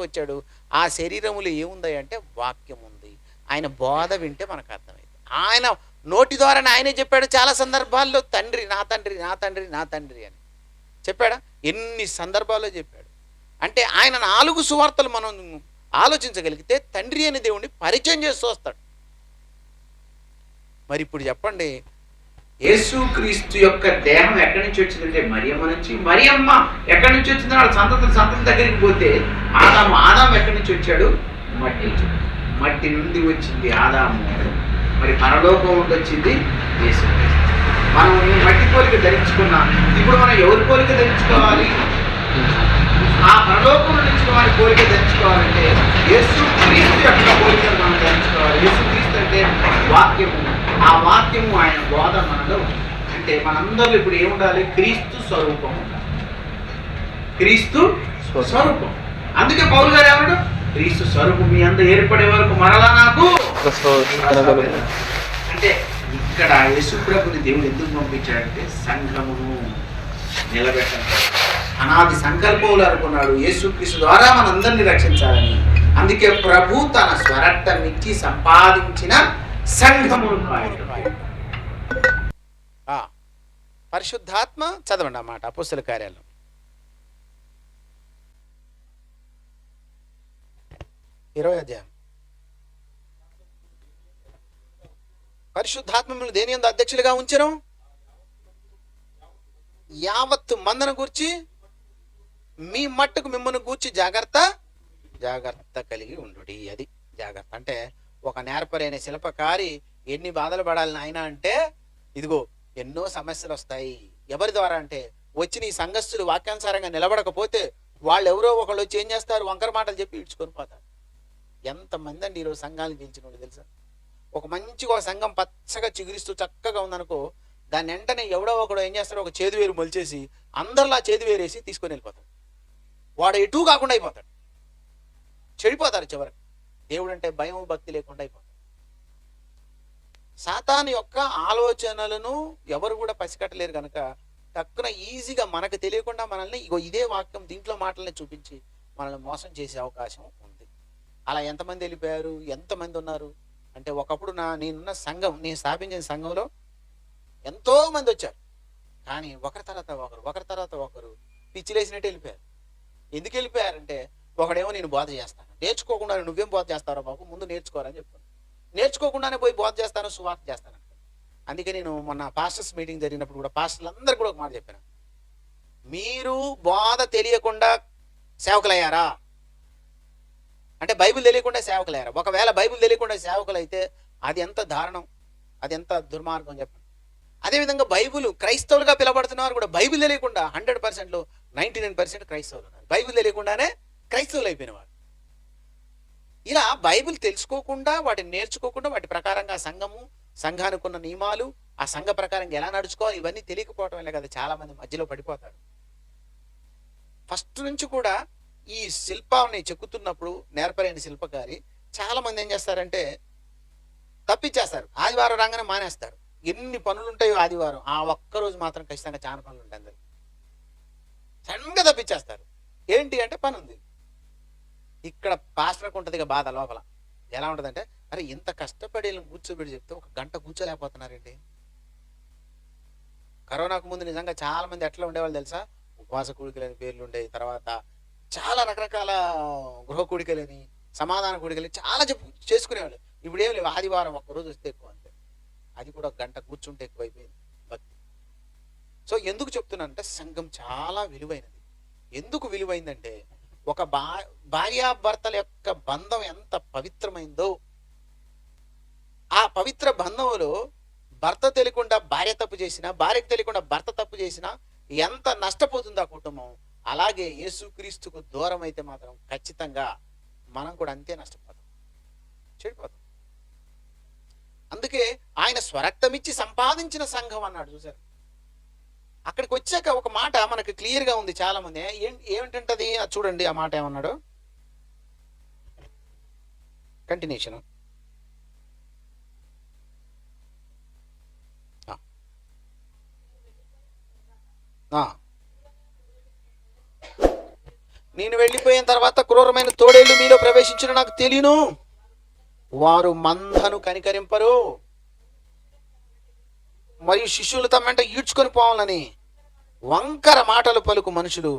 [SPEAKER 1] వచ్చాడు. ఆ శరీరములో ఏముంది అంటే వాక్యం ఉంది. ఆయన బోధ వింటే మనకు అర్థమైంది. ఆయన నోటి ద్వారానే ఆయనే చెప్పాడు చాలా సందర్భాల్లో, తండ్రి నా తండ్రి నా తండ్రి నా తండ్రి అని చెప్పాడా? ఎన్ని సందర్భాల్లో చెప్పాడు. అంటే ఆయన 4 సువార్తలు మనం ఆలోచించగలిగితే తండ్రి అనే దేవుణ్ణి పరిచయం చేస్తూ వస్తాడు. మరి ఇప్పుడు చెప్పండి, యేసుక్రీస్తు యొక్క దేహం ఎక్కడి నుంచి వచ్చిందంటే మరియమ్మ నుంచి. మరియమ్మ ఎక్కడి నుంచి వచ్చిందో వాళ్ళ సంతతి దగ్గరికి పోతే ఆదాము ఎక్కడి నుంచి వచ్చాడు? మట్టి నుండి వచ్చింది ఆదాము. మరి పరలోకం నుండి వచ్చింది యేసుక్రీస్తు. మనం ఈ మట్టి పోలిక ధరించుకున్నాం. ఇప్పుడు మనం ఎవరి పోలిక ధరించుకోవాలి? ఆ పరలోకం నుంచి వారి పోలిక ధరించుకోవాలంటే యేసుక్రీస్తు యొక్క పోలికను మనం ధరించుకోవాలి. యేసుక్రీస్తు అంటే వాక్యము. ఆ వాక్యము ఆయన బోధ మనలో అంటే మనందరూ ఇప్పుడు ఏముండాలి? క్రీస్తు స్వరూపం ఉండాలి. క్రీస్తు స్వరూపం. అందుకే పౌలు గారు ఏమన్నాడు? క్రీస్తు స్వరూపం మీ అందరూ ఏర్పడే వరకు మరలా నాకు అంటే ఇక్కడ యేసుప్రభుని దేవుడు ఎందుకు పంపించాడంటే సంఘమును నిలబెట్టండి. అనాది సంకల్పంలో అనుకున్నాడు యేసుక్రీస్తు ద్వారా మనందరినీ రక్షించాలని. అందుకే ప్రభు తన స్వరక్తం ఇచ్చి సంపాదించిన సంఘమును పరిశుద్ధాత్మ చదవండి అన్నమాట. అపోస్తల కార్యాలు 20వ అధ్యాయం. పరిశుద్ధాత్మ మిమ్మల్ని దేని యందు అధ్యక్షులుగా ఉంచెను? యావత్తు మందను గూర్చి మీ మట్టుకు మిమ్మల్ని గూర్చి జాగ్రత్త కలిగి ఉండుడి. అది జాగ్రత్త అంటే ఒక నేర్పరైన శిల్పకారి ఎన్ని బాధలు పడాలని ఆయన అంటే ఇదిగో ఎన్నో సమస్యలు వస్తాయి. ఎవరి ద్వారా అంటే వచ్చిన ఈ సంఘస్థులు వాక్యానుసారంగా నిలబడకపోతే వాళ్ళు ఎవరో ఒకళ్ళు వచ్చి ఏం చేస్తారు, వంకర మాటలు చెప్పి ఇడ్చుకొని పోతారు. ఎంతమంది అండి ఈరోజు సంఘాలను గెలిచిన వాళ్ళు తెలుసా? ఒక మంచిగా ఒక సంఘం పచ్చగా చిగురిస్తూ చక్కగా ఉందనుకో, దాని వెంటనే ఎవడో ఒకడు ఏం చేస్తాడు, ఒక చేదువేరు మొలిచేసి అందరిలా చేదువేరేసి తీసుకొని వెళ్ళిపోతాడు. వాడు ఎటూ కాకుండా అయిపోతాడు, చెడిపోతారు చివరికి. దేవుడు అంటే భయం భక్తి లేకుండా అయిపోతాడు. సాతాను యొక్క ఆలోచనలను ఎవరు కూడా పసికట్టలేరు కనుక టక్కున ఈజీగా మనకు తెలియకుండా మనల్ని ఇదే వాక్యం దీంట్లో మాటల్ని చూపించి మనల్ని మోసం చేసే అవకాశం ఉంది. అలా ఎంతమంది వెళ్ళిపోయారు, ఎంతమంది ఉన్నారు అంటే ఒకప్పుడు నేనున్న సంఘం, నేను స్థాపించిన సంఘంలో ఎంతో మంది వచ్చారు. కానీ ఒకరి తర్వాత ఒకరు పిచ్చిలేసినట్టు వెళ్ళిపోయారు. ఎందుకు వెళ్ళిపోయారంటే ఒకడేమో నేను బోధ చేస్తాను, నేర్చుకోకుండా నువ్వేం బోధ చేస్తారో బాబు, ముందు నేర్చుకోవాలని చెప్పాను. నేర్చుకోకుండానే పోయి బోధ చేస్తాను, సువార్త చేస్తాను. అందుకే నేను మొన్న పాస్టర్స్ మీటింగ్ జరిగినప్పుడు కూడా పాస్టర్లందరూ కూడా ఒక మాట చెప్పాను, మీరు బోధ తెలియకుండా సేవకులయ్యారా అంటే బైబిల్ తెలియకుండా సేవకులయ్యారా? ఒకవేళ బైబిల్ తెలియకుండా సేవకులు అయితే అది ఎంత దారుణం, అది ఎంత దుర్మార్గం చెప్పండి. అదేవిధంగా బైబిల్ క్రైస్తవులుగా పిలబడుతున్నారు కూడా బైబిల్ తెలియకుండా 100%లో 99% క్రైస్తవులు ఉన్నారు. బైబిల్ తెలియకుండానే క్రైస్తవులు అయిపోయిన వారు. ఇలా బైబిల్ తెలుసుకోకుండా, వాటిని నేర్చుకోకుండా, వాటి ప్రకారంగా సంఘానికి ఉన్న నియమాలు, ఆ సంఘ ప్రకారంగా ఎలా నడుచుకోవాలి ఇవన్నీ తెలియకపోవటం వల్ల కదా చాలా మంది మధ్యలో పడిపోతారు. ఫస్ట్ నుంచి కూడా ఈ శిల్పాన్ని చెక్కుతున్నప్పుడు నేర్పరైన శిల్పకారి చాలా మంది ఏం చేస్తారంటే తప్పించేస్తారు. ఆదివారం రాగానే మానేస్తారు. ఎన్ని పనులు ఉంటాయో ఆదివారం, ఆ ఒక్కరోజు మాత్రం ఖచ్చితంగా చాలా పనులు ఉంటాయి. అందరు సడన్గా తప్పించేస్తారు. ఏంటి అంటే పని ఉంది. ఇక్కడ పాస్టర్కి ఉంటుంది ఇక బాధ లోపల. ఎలా ఉంటుందంటే అరే ఇంత కష్టపడి కూర్చోబెట్టి చెప్తే 1 గంట కూర్చోలేకపోతున్నారండి. కరోనాకు ముందు నిజంగా చాలా మంది ఎట్లా ఉండేవాళ్ళు తెలుసా? ఉపవాస కూడికలని పేర్లు ఉండేవి. తర్వాత చాలా రకరకాల గృహ కూడికలని, సమాధాన కూడికలని చాలా చేసుకునేవాళ్ళు. ఇప్పుడు ఏం లేవు, ఆదివారం ఒక్కరోజు వస్తే ఎక్కువ అంతే. అది కూడా 1 గంట కూర్చుంటే ఎక్కువైపోయింది భక్తి. సో ఎందుకు చెప్తున్నానంటే సంఘం చాలా విలువైనది. ఎందుకు విలువైందంటే ఒక భార్యాభర్తల యొక్క బంధం ఎంత పవిత్రమైందో, ఆ పవిత్ర బంధంలో భర్త తెలియకుండా భార్య తప్పు చేసినా, భార్యకు తెలియకుండా భర్త తప్పు చేసినా ఎంత నష్టపోతుంది ఆ కుటుంబం. అలాగే యేసుక్రీస్తుకు దూరం అయితే మాత్రం ఖచ్చితంగా మనం కూడా అంతే నష్టపోతాం, చెడిపోతాం. అందుకే ఆయన స్వరక్తమిచ్చి సంపాదించిన సంఘం అన్నాడు. చూసారు, అక్కడికి వచ్చాక ఒక మాట మనకు క్లియర్ గా ఉంది. చాలా మంది ఏమిటంటది చూడండి, ఆ మాట ఏమన్నాడు, కంటిన్యూషన్. నేను వెళ్ళిపోయిన తర్వాత క్రూరమైన తోడేళ్లు మీలో ప్రవేశించిన నాకు తెలియను, వారు మందను కనికరింపరు మరియు శిష్యులు తమ్మంట ఈడ్చుకొని పోవాలని వంకర మాటలు పలుకు మనుషులు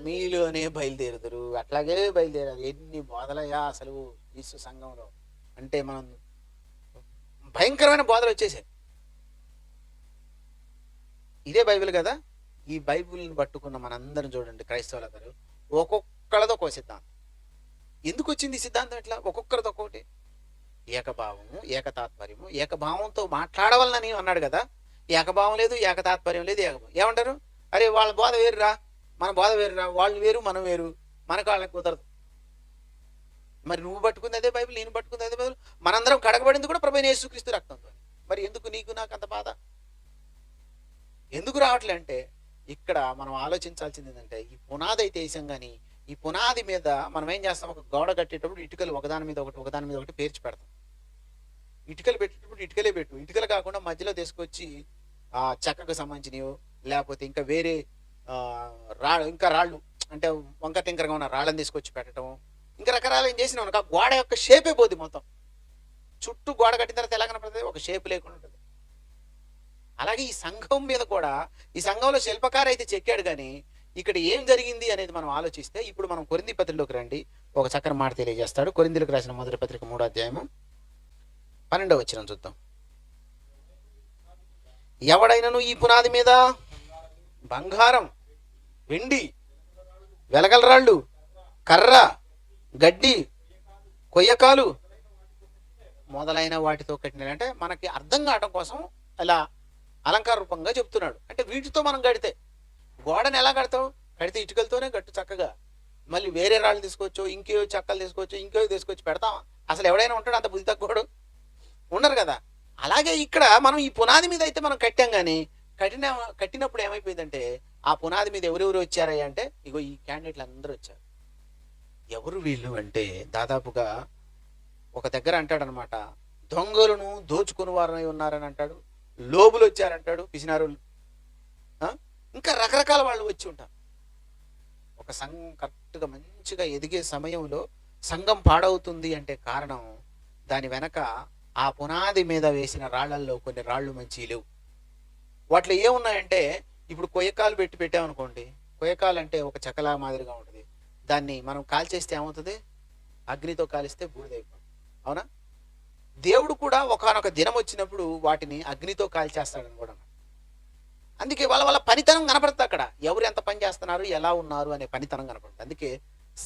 [SPEAKER 1] మీలోనే బయలుదేరుదురు. అట్లాగే బయలుదేరారు. ఎన్ని బోధలయ్యా అసలు యేసు సంఘంలో అంటే మనం భయంకరమైన బోధలు వచ్చేసాయి. ఇదే బైబిల్ కదా. ఈ బైబిల్ని పట్టుకున్న మనందరం చూడండి, క్రైస్తవులందరూ ఒక్కొక్కళ్ళతో ఒక సిద్ధాంతం. ఎందుకు వచ్చింది ఈ సిద్ధాంతం? ఇట్లా ఒక్కొక్కరితో ఒక్కొక్కటి. ఏకభావము, ఏకతాత్పర్యము. ఏకభావంతో మాట్లాడవాలని అన్నాడు కదా. ఏకభావం లేదు, ఏకతాత్పర్యం లేదు, ఏకభావం. ఏమంటారు? అరే వాళ్ళ బోధ వేరురా, మన బోధ వేరురా, వాళ్ళు వేరు మనం వేరు, మనకు వాళ్ళకి కుదరదు. మరి నువ్వు పట్టుకుంది అదే బైబిల్, నేను పట్టుకుంది అదే బైబిల్, మనందరం కడగబడింది కూడా ప్రభువైన యేసుక్రీస్తు రక్తంతో. మరి ఎందుకు నీకు నాకు అంత బాధ? ఎందుకు రావట్లే అంటే ఇక్కడ మనం ఆలోచించాల్సింది ఏంటంటే ఈ పునాది అయితే వేసాం, కానీ ఈ పునాది మీద మనం ఏం చేస్తాం, ఒక గోడ కట్టేటప్పుడు ఇటుకలు ఒకదాని మీద ఒకటి పేర్చి పెడతాం. ఇటుకలు పెట్టేటప్పుడు ఇటుకలే పెట్టు, ఇటుకలు కాకుండా మధ్యలో తీసుకొచ్చి ఆ చెక్కకు సంబంధించినవి లేకపోతే ఇంకా వేరే ఇంకా రాళ్ళు అంటే వంక టింకరగా ఉన్న రాళ్ళని తీసుకొచ్చి పెట్టడం, ఇంకా రకరకాలు ఏం చేసినాం అనుకో గోడ యొక్క షేపే పోద్ది మొత్తం. చుట్టూ గోడ కట్టిన తర్వాత ఎలా కనపడుతుంది? ఒక షేప్ లేకుండా ఉంటుంది. అలాగే ఈ సంఘం మీద కూడా, ఈ సంఘంలో శిల్పకారు అయితే చెక్కాడు, కానీ ఇక్కడ ఏం జరిగింది అనేది మనం ఆలోచిస్తే, ఇప్పుడు మనం కొరింథీ పత్రికలోకి రండి. ఒక చక్కని మాట తెలియజేస్తాడు. కొరింథీలకు రాసిన మొదటి పత్రిక 3వ అధ్యాయము 12వ వచనం చూద్దాం. ఎవడైనను ఈ పునాది మీద బంగారం, వెండి, వెలగలరాళ్ళు, కర్ర, గడ్డి, కొయ్యకాలు మొదలైన వాటితో కట్టిన, అంటే మనకి అర్థం కావడం కోసం అలా అలంకార రూపంగా చెప్తున్నాడు. అంటే వీటితో మనం కడితే, గోడని ఎలా కడతావు? కడితే ఇటుకలతోనే కట్టు చక్కగా. మళ్ళీ వేరే రాళ్ళు తీసుకోవచ్చు, ఇంకో చెక్కలు తీసుకోవచ్చు, ఇంకో తీసుకొచ్చి పెడతామా? అసలు ఎవడైనా ఉంటాడు అంత బుద్ధి తక్కువడు? ఉండరు కదా. అలాగే ఇక్కడ మనం ఈ పునాది మీద అయితే మనం కట్టాం, కానీ కట్టినప్పుడు ఏమైపోయిందంటే, ఆ పునాది మీద ఎవరెవరు వచ్చారయ్యా అంటే, ఇగో ఈ క్యాండిడేట్లు అందరూ వచ్చారు. ఎవరు వీళ్ళు అంటే, దాదాపుగా ఒక దగ్గర అంటాడనమాట, దొంగలను దోచుకుని వారని ఉన్నారని అంటాడు, లోబులు వచ్చారంటాడు, పిసినారులు, ఇంకా రకరకాల వాళ్ళు వచ్చి ఉంటారు. ఒక సంఘం కరెక్ట్గా మంచిగా ఎదిగే సమయంలో సంఘం పాడవుతుంది అంటే కారణం, దాని వెనక ఆ పునాది మీద వేసిన రాళ్లల్లో కొన్ని రాళ్ళు మంచి లేవు. వాటిలో ఏమున్నాయంటే, ఇప్పుడు కొయ్యకాలు పెట్టామనుకోండి, కొయ్యకాలు అంటే ఒక చెక్కలా మాదిరిగా ఉంటుంది. దాన్ని మనం కాల్చేస్తే ఏమవుతుంది? అగ్నితో కాలిస్తే బూడిదైపోతుంది. అవునా? దేవుడు కూడా ఒకానొక దినం వచ్చినప్పుడు వాటిని అగ్నితో కాల్చేస్తాడని కూడా. అందుకే వాళ్ళ పనితనం కనపడుతుంది అక్కడ. ఎవరు ఎంత పని చేస్తున్నారు, ఎలా ఉన్నారు అనే పనితనం కనపడుతుంది. అందుకే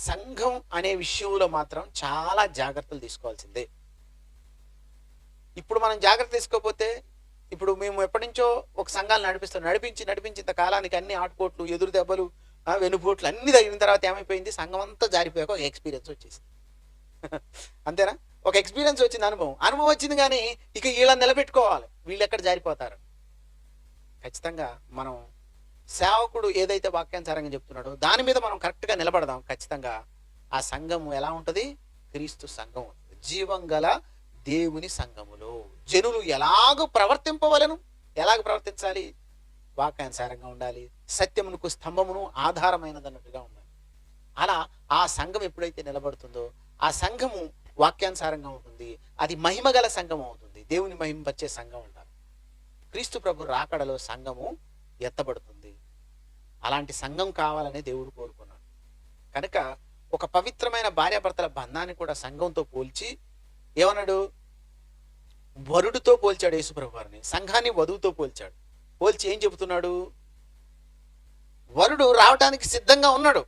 [SPEAKER 1] సంఘం అనే విషయంలో మాత్రం చాలా జాగ్రత్తలు తీసుకోవాల్సిందే. ఇప్పుడు మనం జాగ్రత్త తీసుకోకపోతే, ఇప్పుడు మేము ఎప్పటి నుంచో ఒక సంఘాలు నడిపించి ఇంత కాలానికి అన్ని ఆటుపోట్లు, ఎదురు దెబ్బలు, వెనుపోట్లు అన్ని తగిన తర్వాత ఏమైపోయింది? సంఘం అంతా జారిపోయాక ఒక ఎక్స్పీరియన్స్ వచ్చేసింది. అంతేనా? ఒక ఎక్స్పీరియన్స్ వచ్చింది, అనుభవం వచ్చింది, కానీ ఇక వీళ్ళని నిలబెట్టుకోవాలి, వీళ్ళు ఎక్కడ జారిపోతారు. ఖచ్చితంగా మనం సేవకుడు ఏదైతే వాక్యానుసారంగా చెప్తున్నాడో దాని మీద మనం కరెక్ట్గా నిలబడదాం. ఖచ్చితంగా ఆ సంఘం ఎలా ఉంటుంది? క్రీస్తు సంఘం ఉంటుంది. జీవం గల దేవుని సంఘములో జనులు ఎలాగ ప్రవర్తింపవలను, ఎలాగ ప్రవర్తించాలి? వాక్యానుసారంగా ఉండాలి, సత్యమునకు స్తంభమును ఆధారమైనదన్నట్టుగా ఉండాలి. అలా ఆ సంఘం ఎప్పుడైతే నిలబడుతుందో ఆ సంఘము వాక్యానుసారంగా ఉంటుంది. అది మహిమగల సంఘం అవుతుంది. దేవుని మహిమపరిచే సంఘం ఉండాలి. క్రీస్తు ప్రభు రాకడలో సంఘము ఎత్తబడుతుంది. అలాంటి సంఘం కావాలని దేవుడు కోరుకున్నాడు. కనుక ఒక పవిత్రమైన భార్యాభర్తల బంధాన్ని కూడా సంఘంతో పోల్చి ఏమన్నాడు? వరుడితో పోల్చాడు యేసుప్రభు వారిని. సంఘాన్ని వధువుతో పోల్చాడు. పోల్చి ఏం చెబుతున్నాడు? వరుడు రావటానికి సిద్ధంగా ఉన్నాడు,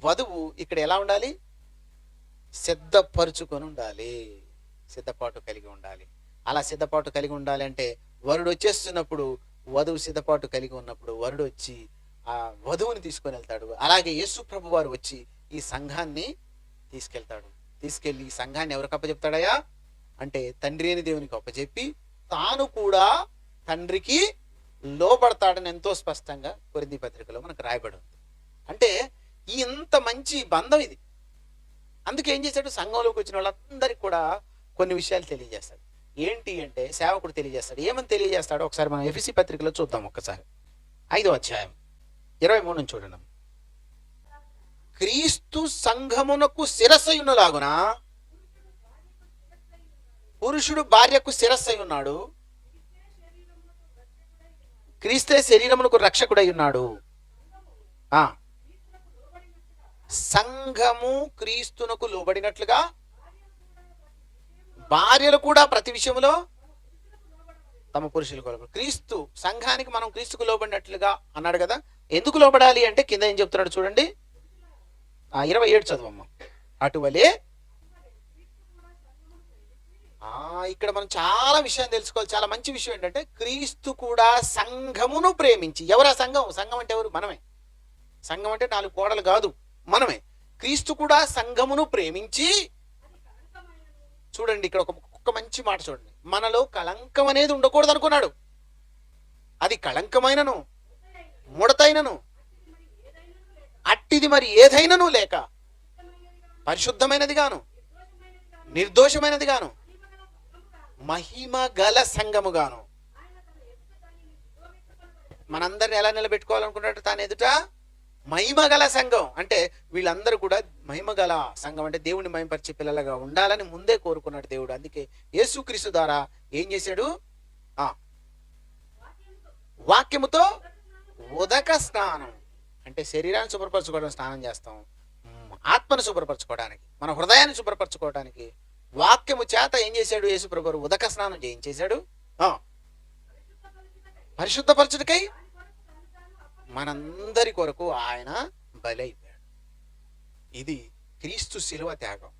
[SPEAKER 1] వధువు ఇక్కడ ఎలా ఉండాలి? సిద్ధపరుచుకొని ఉండాలి, సిద్ధపాటు కలిగి ఉండాలి. అలా సిద్ధపాటు కలిగి ఉండాలి అంటే, వరుడు వచ్చేస్తున్నప్పుడు వధువు సిద్ధపాటు కలిగి ఉన్నప్పుడు వరుడు వచ్చి ఆ వధువుని తీసుకొని వెళ్తాడు. అలాగే యేసు ప్రభు వారు వచ్చి ఈ సంఘాన్ని తీసుకెళ్తాడు. తీసుకెళ్లి ఈ సంఘాన్ని ఎవరికి అప్పచెప్తాడయా అంటే, తండ్రి అని దేవునికి అప్పచెప్పి తాను కూడా తండ్రికి లోబడతాడని ఎంతో స్పష్టంగా కొరింథీ పత్రికలో మనకు రాయబడి ఉంది. అంటే ఇంత మంచి బంధం ఇది. అందుకే ఏం చేశాడు? సంఘంలోకి వచ్చిన వాళ్ళందరికీ కూడా కొన్ని విషయాలు తెలియజేస్తాడు. ఏంటి అంటే, సేవకుడు తెలియజేస్తాడు. ఏమని తెలియజేస్తాడో ఒకసారి మనం ఎఫెసీ పత్రికలో చూద్దాం. ఒక్కసారి 5వ అధ్యాయం 23 నుంచి చూడండి. క్రీస్తు సంఘమునకు శిరస్సయున్నలాగున పురుషుడు భార్యకు శిరస్సై ఉన్నాడు. క్రీస్తే శరీరమునకు రక్షకుడై ఉన్నాడు. సంఘము క్రీస్తునకు లోబడినట్లుగా భార్యలు కూడా ప్రతి విషయంలో తమ పురుషులకు లోబడి. క్రీస్తు సంఘానికి మనం క్రీస్తుకు లోబడినట్లుగా అన్నాడు కదా. ఎందుకు లోబడాలి అంటే కింద ఏం చెప్తున్నాడు చూడండి. 27 చదవమ్మ. అటువలే ఇక్కడ మనం చాలా విషయాన్ని తెలుసుకోవాలి. చాలా మంచి విషయం ఏంటంటే, క్రీస్తు కూడా సంఘమును ప్రేమించి. ఎవరా సంఘం? సంఘం అంటే ఎవరు? మనమే. సంఘం అంటే 4 కోడలు కాదు, మనమే. క్రీస్తు కూడా సంఘమును ప్రేమించి. చూడండి ఇక్కడ ఒక మంచి మాట చూడండి. మనలో కళంకం అనేది ఉండకూడదు అనుకున్నాడు. అది కళంకమైనను ముడతైనను అట్టిది మరి ఏదైనను లేక పరిశుద్ధమైనది గాను నిర్దోషమైనది గాను మహిమ గల సంఘము గాను మనందరిని ఎలా నిలబెట్టుకోవాలనుకున్నాడు? తాను ఎదుట మహిమగల సంఘం, అంటే వీళ్ళందరూ కూడా మహిమగల సంఘం, అంటే దేవుని మహిమపరిచే పిల్లలుగా ఉండాలని ముందే కోరుకున్నాడు దేవుడు. అందుకే యేసుక్రీస్తు ద్వారా ఏం చేశాడు? ఆ వాక్యముతో ఉదక స్నానం, అంటే శరీరాన్ని శుభ్రపరచుకోవడానికి స్నానం చేస్తాం, ఆత్మను శుభ్రపరచుకోవడానికి, మన హృదయాన్ని శుభ్రపరచుకోవడానికి వాక్యము చేత ఏం చేశాడు? యేసు ప్రభువు ఉదక స్నానం చేయించేశాడు. పరిశుద్ధపరచుడికై మనందరి కొరకు ఆయన బలి అయిపోయాడు. ఇది క్రీస్తు శిలువ త్యాగం.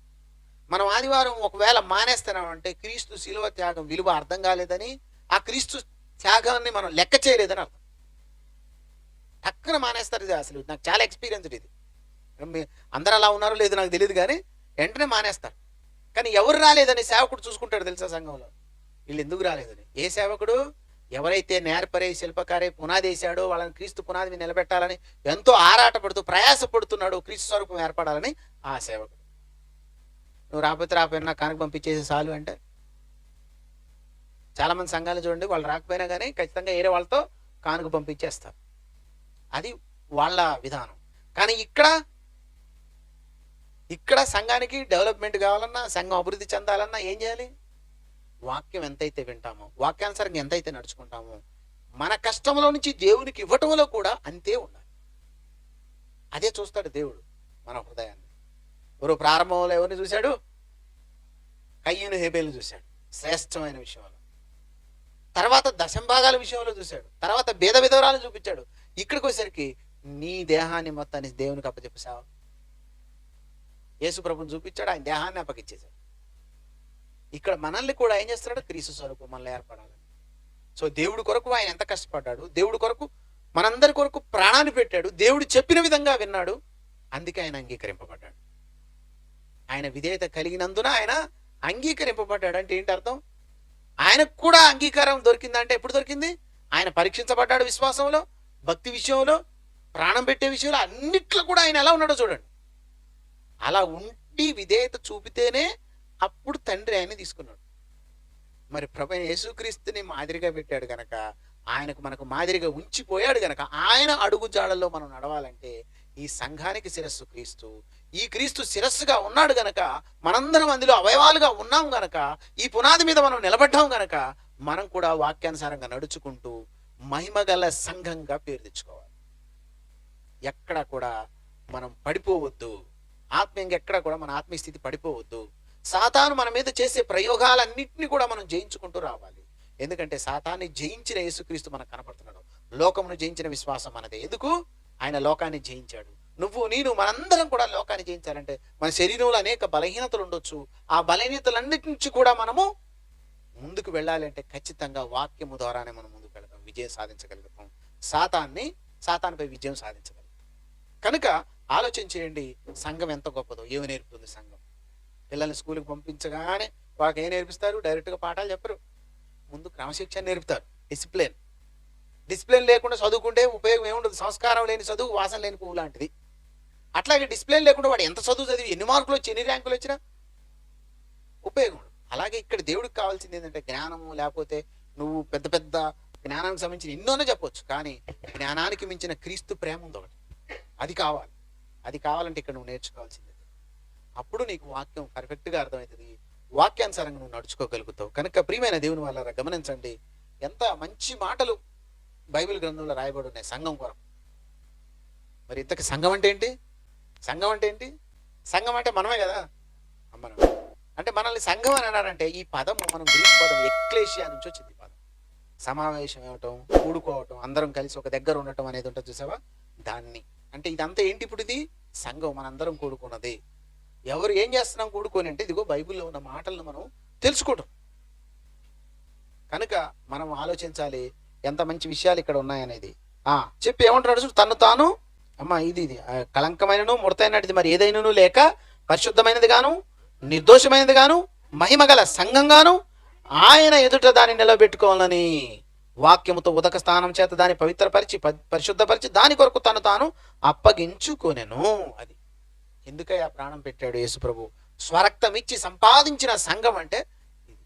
[SPEAKER 1] మనం ఆదివారం ఒకవేళ మానేస్తున్నామంటే క్రీస్తు శిలువ త్యాగం విలువ అర్థం కాలేదని, ఆ క్రీస్తు త్యాగాన్ని మనం లెక్క చేయలేదని అర్థం. టక్కున మానేస్తారు. ఇది అసలు నాకు చాలా ఎక్స్పీరియన్స్డ్ ఇది. అందరూ అలా ఉన్నారో లేదో నాకు తెలియదు, కానీ వెంటనే మానేస్తారు. కానీ ఎవరు రాలేదని సేవకుడు చూసుకుంటాడు తెలుసా సంఘంలో, వీళ్ళు ఎందుకు రాలేదని. ఏ సేవకుడు? ఎవరైతే నేర్పరే శిల్పకారే పునాది వేశాడో వాళ్ళని క్రీస్తు పునాది నిలబెట్టాలని ఎంతో ఆరాటపడుతూ ప్రయాసపడుతున్నాడు, క్రీస్తు స్వరూపం ఏర్పడాలని ఆ సేవకుడు. నువ్వు రాకపోయినా కానుక పంపించేసి చాలు అంటే, చాలా మంది సంఘాలు చూడండి, వాళ్ళు రాకపోయినా కానీ ఖచ్చితంగా వేరే వాళ్ళతో కానుక పంపించేస్తారు. అది వాళ్ళ విధానం. కానీ ఇక్కడ సంఘానికి డెవలప్మెంట్ కావాలన్నా, సంఘం అభివృద్ధి చెందాలన్నా ఏం చేయాలి? వాక్యం ఎంతైతే వింటామో, వాక్యానుసారంగా ఎంతైతే నడుచుకుంటామో, మన కష్టంలో నుంచి దేవునికి ఇవ్వటంలో కూడా అంతే ఉండాలి. అదే చూస్తాడు దేవుడు మన హృదయాన్ని. ఎవరు ప్రారంభంలో ఎవరిని చూశాడు? కయ్యను హేబేలు చూశాడు శ్రేష్టమైన విషయంలో. తర్వాత దశంభాగాల విషయంలో చూశాడు. తర్వాత భేద విధవరాలు చూపించాడు. ఇక్కడికి వచ్చేసరికి నీ దేహాన్ని మొత్తాన్ని దేవునికి అప్పచెప్పేసావు. యేసు ప్రభుని చూపించాడు, ఆయన దేహాన్ని అప్పగిచ్చేశాడు. ఇక్కడ మనల్ని కూడా ఏం చేస్తున్నాడు? క్రీస్తు స్వరూపం మనల్ని ఏర్పడాలని. సో దేవుడి కొరకు ఆయన ఎంత కష్టపడ్డాడు, దేవుడి కొరకు మనందరి కొరకు ప్రాణాన్ని పెట్టాడు, దేవుడు చెప్పిన విధంగా విన్నాడు, అందుకే ఆయన అంగీకరింపబడ్డాడు. ఆయన విధేయత కలిగినందున ఆయన అంగీకరింపబడ్డాడు. అంటే ఏంటి అర్థం? ఆయనకు కూడా అంగీకారం దొరికిందంటే ఎప్పుడు దొరికింది? ఆయన పరీక్షించబడ్డాడు విశ్వాసంలో, భక్తి విషయంలో, ప్రాణం పెట్టే విషయంలో, అన్నిట్లో కూడా ఆయన ఎలా ఉన్నాడో చూడండి. అలా ఉండి విధేయత చూపితేనే అప్పుడు తండ్రి ఆయన తీసుకున్నాడు. మరి ప్రభు యేసుక్రీస్తుని మాదిరిగా పెట్టాడు గనక, ఆయనకు మనకు మాదిరిగా ఉంచిపోయాడు గనక, ఆయన అడుగు జాడల్లో మనం నడవాలంటే ఈ సంఘానికి శిరస్సు క్రీస్తు. ఈ క్రీస్తు శిరస్సుగా ఉన్నాడు గనక, మనందరం అందులో అవయవాలుగా ఉన్నాం గనక, ఈ పునాది మీద మనం నిలబడ్డాం గనక, మనం కూడా వాక్యానుసారంగా నడుచుకుంటూ మహిమగల సంఘంగా పేరు తెచ్చుకోవాలి. ఎక్కడ కూడా మనం పడిపోవద్దు. ఆత్మీయంగా ఎక్కడ కూడా మన ఆత్మీయ స్థితి పడిపోవద్దు. సాతాను మన మీద చేసే ప్రయోగాలన్నింటినీ కూడా మనం జయించుకుంటూ రావాలి. ఎందుకంటే సాతాన్ని జయించిన యేసుక్రీస్తు మనకు కనపడుతున్నాడు. లోకమును జయించిన విశ్వాసం మనదే. ఎందుకు? ఆయన లోకాన్ని జయించాడు. నువ్వు నేను మనందరం కూడా లోకాన్ని జయించాలంటే మన శరీరంలో అనేక బలహీనతలు ఉండొచ్చు. ఆ బలహీనతలన్నిటి నుంచి కూడా మనము ముందుకు వెళ్ళాలి అంటే ఖచ్చితంగా వాక్యము ద్వారానే మనం ముందుకు వెళ్తాం, విజయం సాధించగలుగుతాం. సాతానుపై విజయం సాధించగలుగుతాం. కనుక ఆలోచన చేయండి, సంఘం ఎంత గొప్పదో. ఏమి నేర్పుతుంది సంఘం? పిల్లల్ని స్కూల్కి పంపించగానే వాళ్ళకి ఏం నేర్పిస్తారు? డైరెక్ట్గా పాఠాలు చెప్పరు. ముందు క్రమశిక్షణ నేర్పుతారు, డిసిప్లిన్ లేకుండా చదువుకుంటే ఉపయోగం ఏముండదు. సంస్కారం లేని చదువు వాసన లేని పువ్వు లాంటిది. అట్లాగే డిసిప్లిన్ లేకుండా వాడు ఎంత చదువు చదివి ఎన్ని మార్కులు వచ్చి ఎన్ని ర్యాంకులు వచ్చినా ఉపయోగం ఉండదు. అలాగే ఇక్కడ దేవుడికి కావాల్సింది ఏంటంటే జ్ఞానము, లేకపోతే నువ్వు పెద్ద పెద్ద జ్ఞానానికి సంబంధించిన ఎన్నోనే చెప్పొచ్చు, కానీ జ్ఞానానికి మించిన క్రీస్తు ప్రేమ ఉంది ఒకటి. అది కావాలి. అది కావాలంటే ఇక్కడ నువ్వు నేర్చుకోవాల్సింది. అప్పుడు నీకు వాక్యం పర్ఫెక్ట్గా అర్థమవుతుంది, వాక్యానుసారంగా నువ్వు నడుచుకోగలుగుతావు. కనుక ప్రియమైన దేవుని వాళ్ళ గమనించండి, ఎంత మంచి మాటలు బైబిల్ గ్రంథంలో రాయబడి ఉన్నాయి సంఘం కొరకు. మరి ఇంతకు సంఘం అంటే ఏంటి? సంఘం అంటే ఏంటి? సంఘం అంటే మనమే కదా. మనం అంటే మనల్ని సంఘం అని అన్నారంటే ఈ పదము మనం గ్రీక్ పదం ఎక్లేషియా నుంచి వచ్చింది. పదం సమావేశం అవ్వటం, కూడుకోవటం, అందరం కలిసి ఒక దగ్గర ఉండటం అనేది ఉంటుంది చూసావా, దాన్ని. అంటే ఇదంతా ఏంటి? ఇప్పుడు ఇది సంఘం, మనందరం కూడుకున్నది. ఎవరు ఏం చేస్తున్నాం కూడుకొని అంటే ఇదిగో బైబిల్లో ఉన్న మాటలను మనం తెలుసుకోవటం. కనుక మనం ఆలోచించాలి ఎంత మంచి విషయాలు ఇక్కడ ఉన్నాయనేది. చెప్పి ఏమంటున్నాడు? తను తాను ఇది కళంకమైనను ముడతైనది మరి ఏదైనాను లేక పరిశుద్ధమైనది గాను నిర్దోషమైనది గాను మహిమగల సంఘంగాను ఆయన ఎదుట దాన్ని నిలబెట్టుకోవాలని వాక్యముతో ఉదక స్థానం చేత దాన్ని పవిత్రపరిచి పరిశుద్ధపరిచి దాని కొరకు తను తాను అప్పగించుకొనెను. అది ఎందుకయ్యా ప్రాణం పెట్టాడు యేసు ప్రభు? స్వరక్తం ఇచ్చి సంపాదించిన సంఘం అంటే ఇది.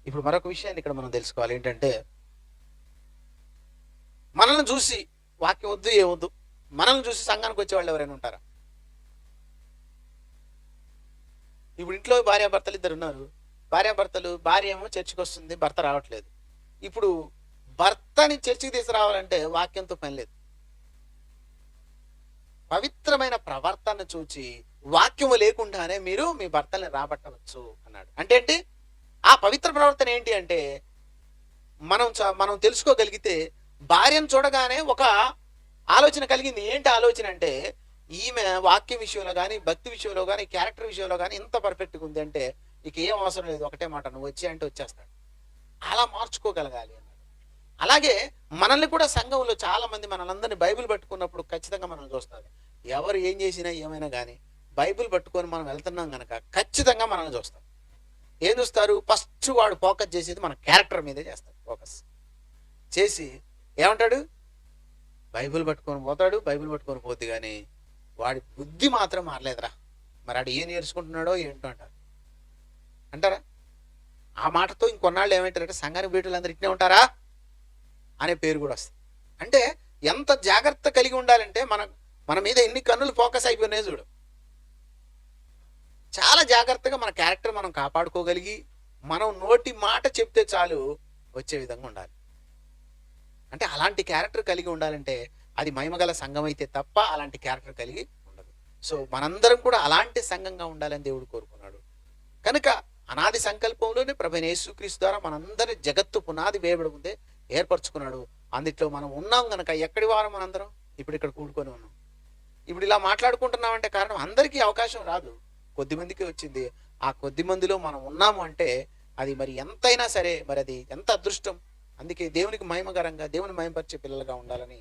[SPEAKER 1] ఇప్పుడు మరొక విషయాన్ని ఇక్కడ మనం తెలుసుకోవాలి. ఏంటంటే మనల్ని చూసి వాక్యం వద్దు ఏమొద్దు, మనల్ని చూసి సంఘానికి వచ్చేవాళ్ళు ఎవరైనా ఉంటారా? ఇప్పుడు ఇంట్లో భార్యాభర్తలు ఇద్దరు ఉన్నారు. భార్య ఏమో చర్చికి వస్తుంది, భర్త రావట్లేదు. ఇప్పుడు భర్తని చర్చికి తీసుకురావాలంటే వాక్యంతో పని లేదు. పవిత్రమైన ప్రవర్తన చూచి వాక్యము లేకుండానే మీరు మీ భర్తల్ని రాబట్టవచ్చు అన్నాడు. అంటే ఏంటి ఆ పవిత్ర ప్రవర్తన? ఏంటి అంటే మనం తెలుసుకోగలిగితే భార్యను చూడగానే ఒక ఆలోచన కలిగింది. ఏంటి ఆలోచన అంటే ఈమె వాక్య విషయంలో కానీ, భక్తి విషయంలో కానీ, క్యారెక్టర్ విషయంలో కానీ ఇంత పర్ఫెక్ట్గా ఉంది అంటే ఇక ఏం అవసరం లేదు, ఒకటే మాట, నువ్వు వచ్చి అంటే వచ్చేస్తాడు. అలా మార్చుకోగలగాలి అన్నాడు. అలాగే మనల్ని కూడా సంఘంలో చాలా మంది మనలందరినీ బైబిల్ పట్టుకున్నప్పుడు ఖచ్చితంగా మనం చూస్తారు. ఎవరు ఏం చేసినా ఏమైనా కానీ బైబిల్ పట్టుకొని మనం వెళ్తున్నాం కనుక ఖచ్చితంగా మనల్ని చూస్తారు. ఏం చూస్తారు? ఫస్ట్ వాడు ఫోకస్ చేసేది మన క్యారెక్టర్ మీదే చేస్తాడు. ఫోకస్ చేసి ఏమంటాడు? బైబిల్ పట్టుకొని పోతాడు, బైబిల్ పట్టుకొని పోద్ది, కానీ వాడి బుద్ధి మాత్రం మారలేదురా, మరి ఆడు ఏం నేర్చుకుంటున్నాడో ఏంటో అంటారా? ఆ మాటతో ఇంకొన్నాళ్ళు ఏమంటారంటే సంఘానికి బీటులందరూ ఇట్నే ఉంటారా అనే పేరు కూడా వస్తుంది. అంటే ఎంత జాగ్రత్త కలిగి ఉండాలంటే మన మీద ఎన్ని కన్నులు ఫోకస్ అయిపోయినాయి చూడు. చాలా జాగ్రత్తగా మన క్యారెక్టర్ మనం కాపాడుకోగలిగి మనం నోటి మాట చెప్తే చాలు వచ్చే విధంగా ఉండాలి. అంటే అలాంటి క్యారెక్టర్ కలిగి ఉండాలంటే అది మహిమగల సంఘం అయితే తప్ప అలాంటి క్యారెక్టర్ కలిగి ఉండదు. సో మనందరం కూడా అలాంటి సంఘంగా ఉండాలని దేవుడు కోరుకున్నాడు. కనుక అనాది సంకల్పంలోనే ప్రభువైన యేసుక్రీస్తు ద్వారా మనందరి జగత్తు పునాది వేయబడి ముందే ఏర్పరచుకున్నాడు. అందుట్లో మనం ఉన్నాం గనక ఎక్కడి వారం మనందరం ఇప్పుడు ఇక్కడ కూడుకొని ఉన్నాం. ఇప్పుడు ఇలా మాట్లాడుకుంటున్నామంటే కారణం అందరికీ అవకాశం రాదు, కొద్ది మందికి వచ్చింది. ఆ కొద్ది మందిలో మనం ఉన్నాము అంటే అది మరి ఎంతైనా సరే, మరి అది ఎంత అదృష్టం. అందుకే దేవునికి మహిమకరంగా, దేవుని మహిమపరిచే పిల్లలుగా ఉండాలని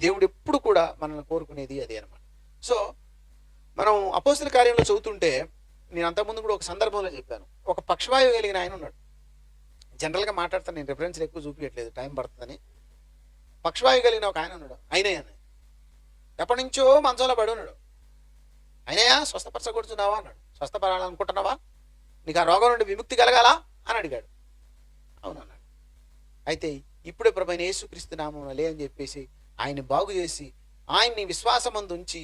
[SPEAKER 1] దేవుడు ఎప్పుడు కూడా మనల్ని కోరుకునేది అదే అనమాట. సో మనం అపోస్తల కార్యంలో చదువుతుంటే, నేను అంతకుముందు కూడా ఒక సందర్భంలో చెప్పాను, ఒక పక్షవాయువు కలిగిన ఆయన ఉన్నాడు. జనరల్గా మాట్లాడతాను, నేను రిఫరెన్స్లు ఎక్కువ చూపించట్లేదు, టైం పడుతుందని. పక్షవాయువు కలిగిన ఒక ఆయన ఉన్నాడు, అయినయ్య అని. ఎప్పటి నుంచో మంచంలో పడి ఉన్నాడు. అయినయ్య స్వస్థపరచకూడుతున్నావా అన్నాడు. స్వస్థపడాలనుకుంటున్నావా? నీకు ఆ రోగం నుండి విముక్తి కలగాలా అని అడిగాడు. అవునన్నాడు. అయితే ఇప్పుడే ప్రభువైన యేసుక్రీస్తు నామమున లే అని చెప్పేసి ఆయన్ని బాగు చేసి ఆయన్ని విశ్వాసమందు ఉంచి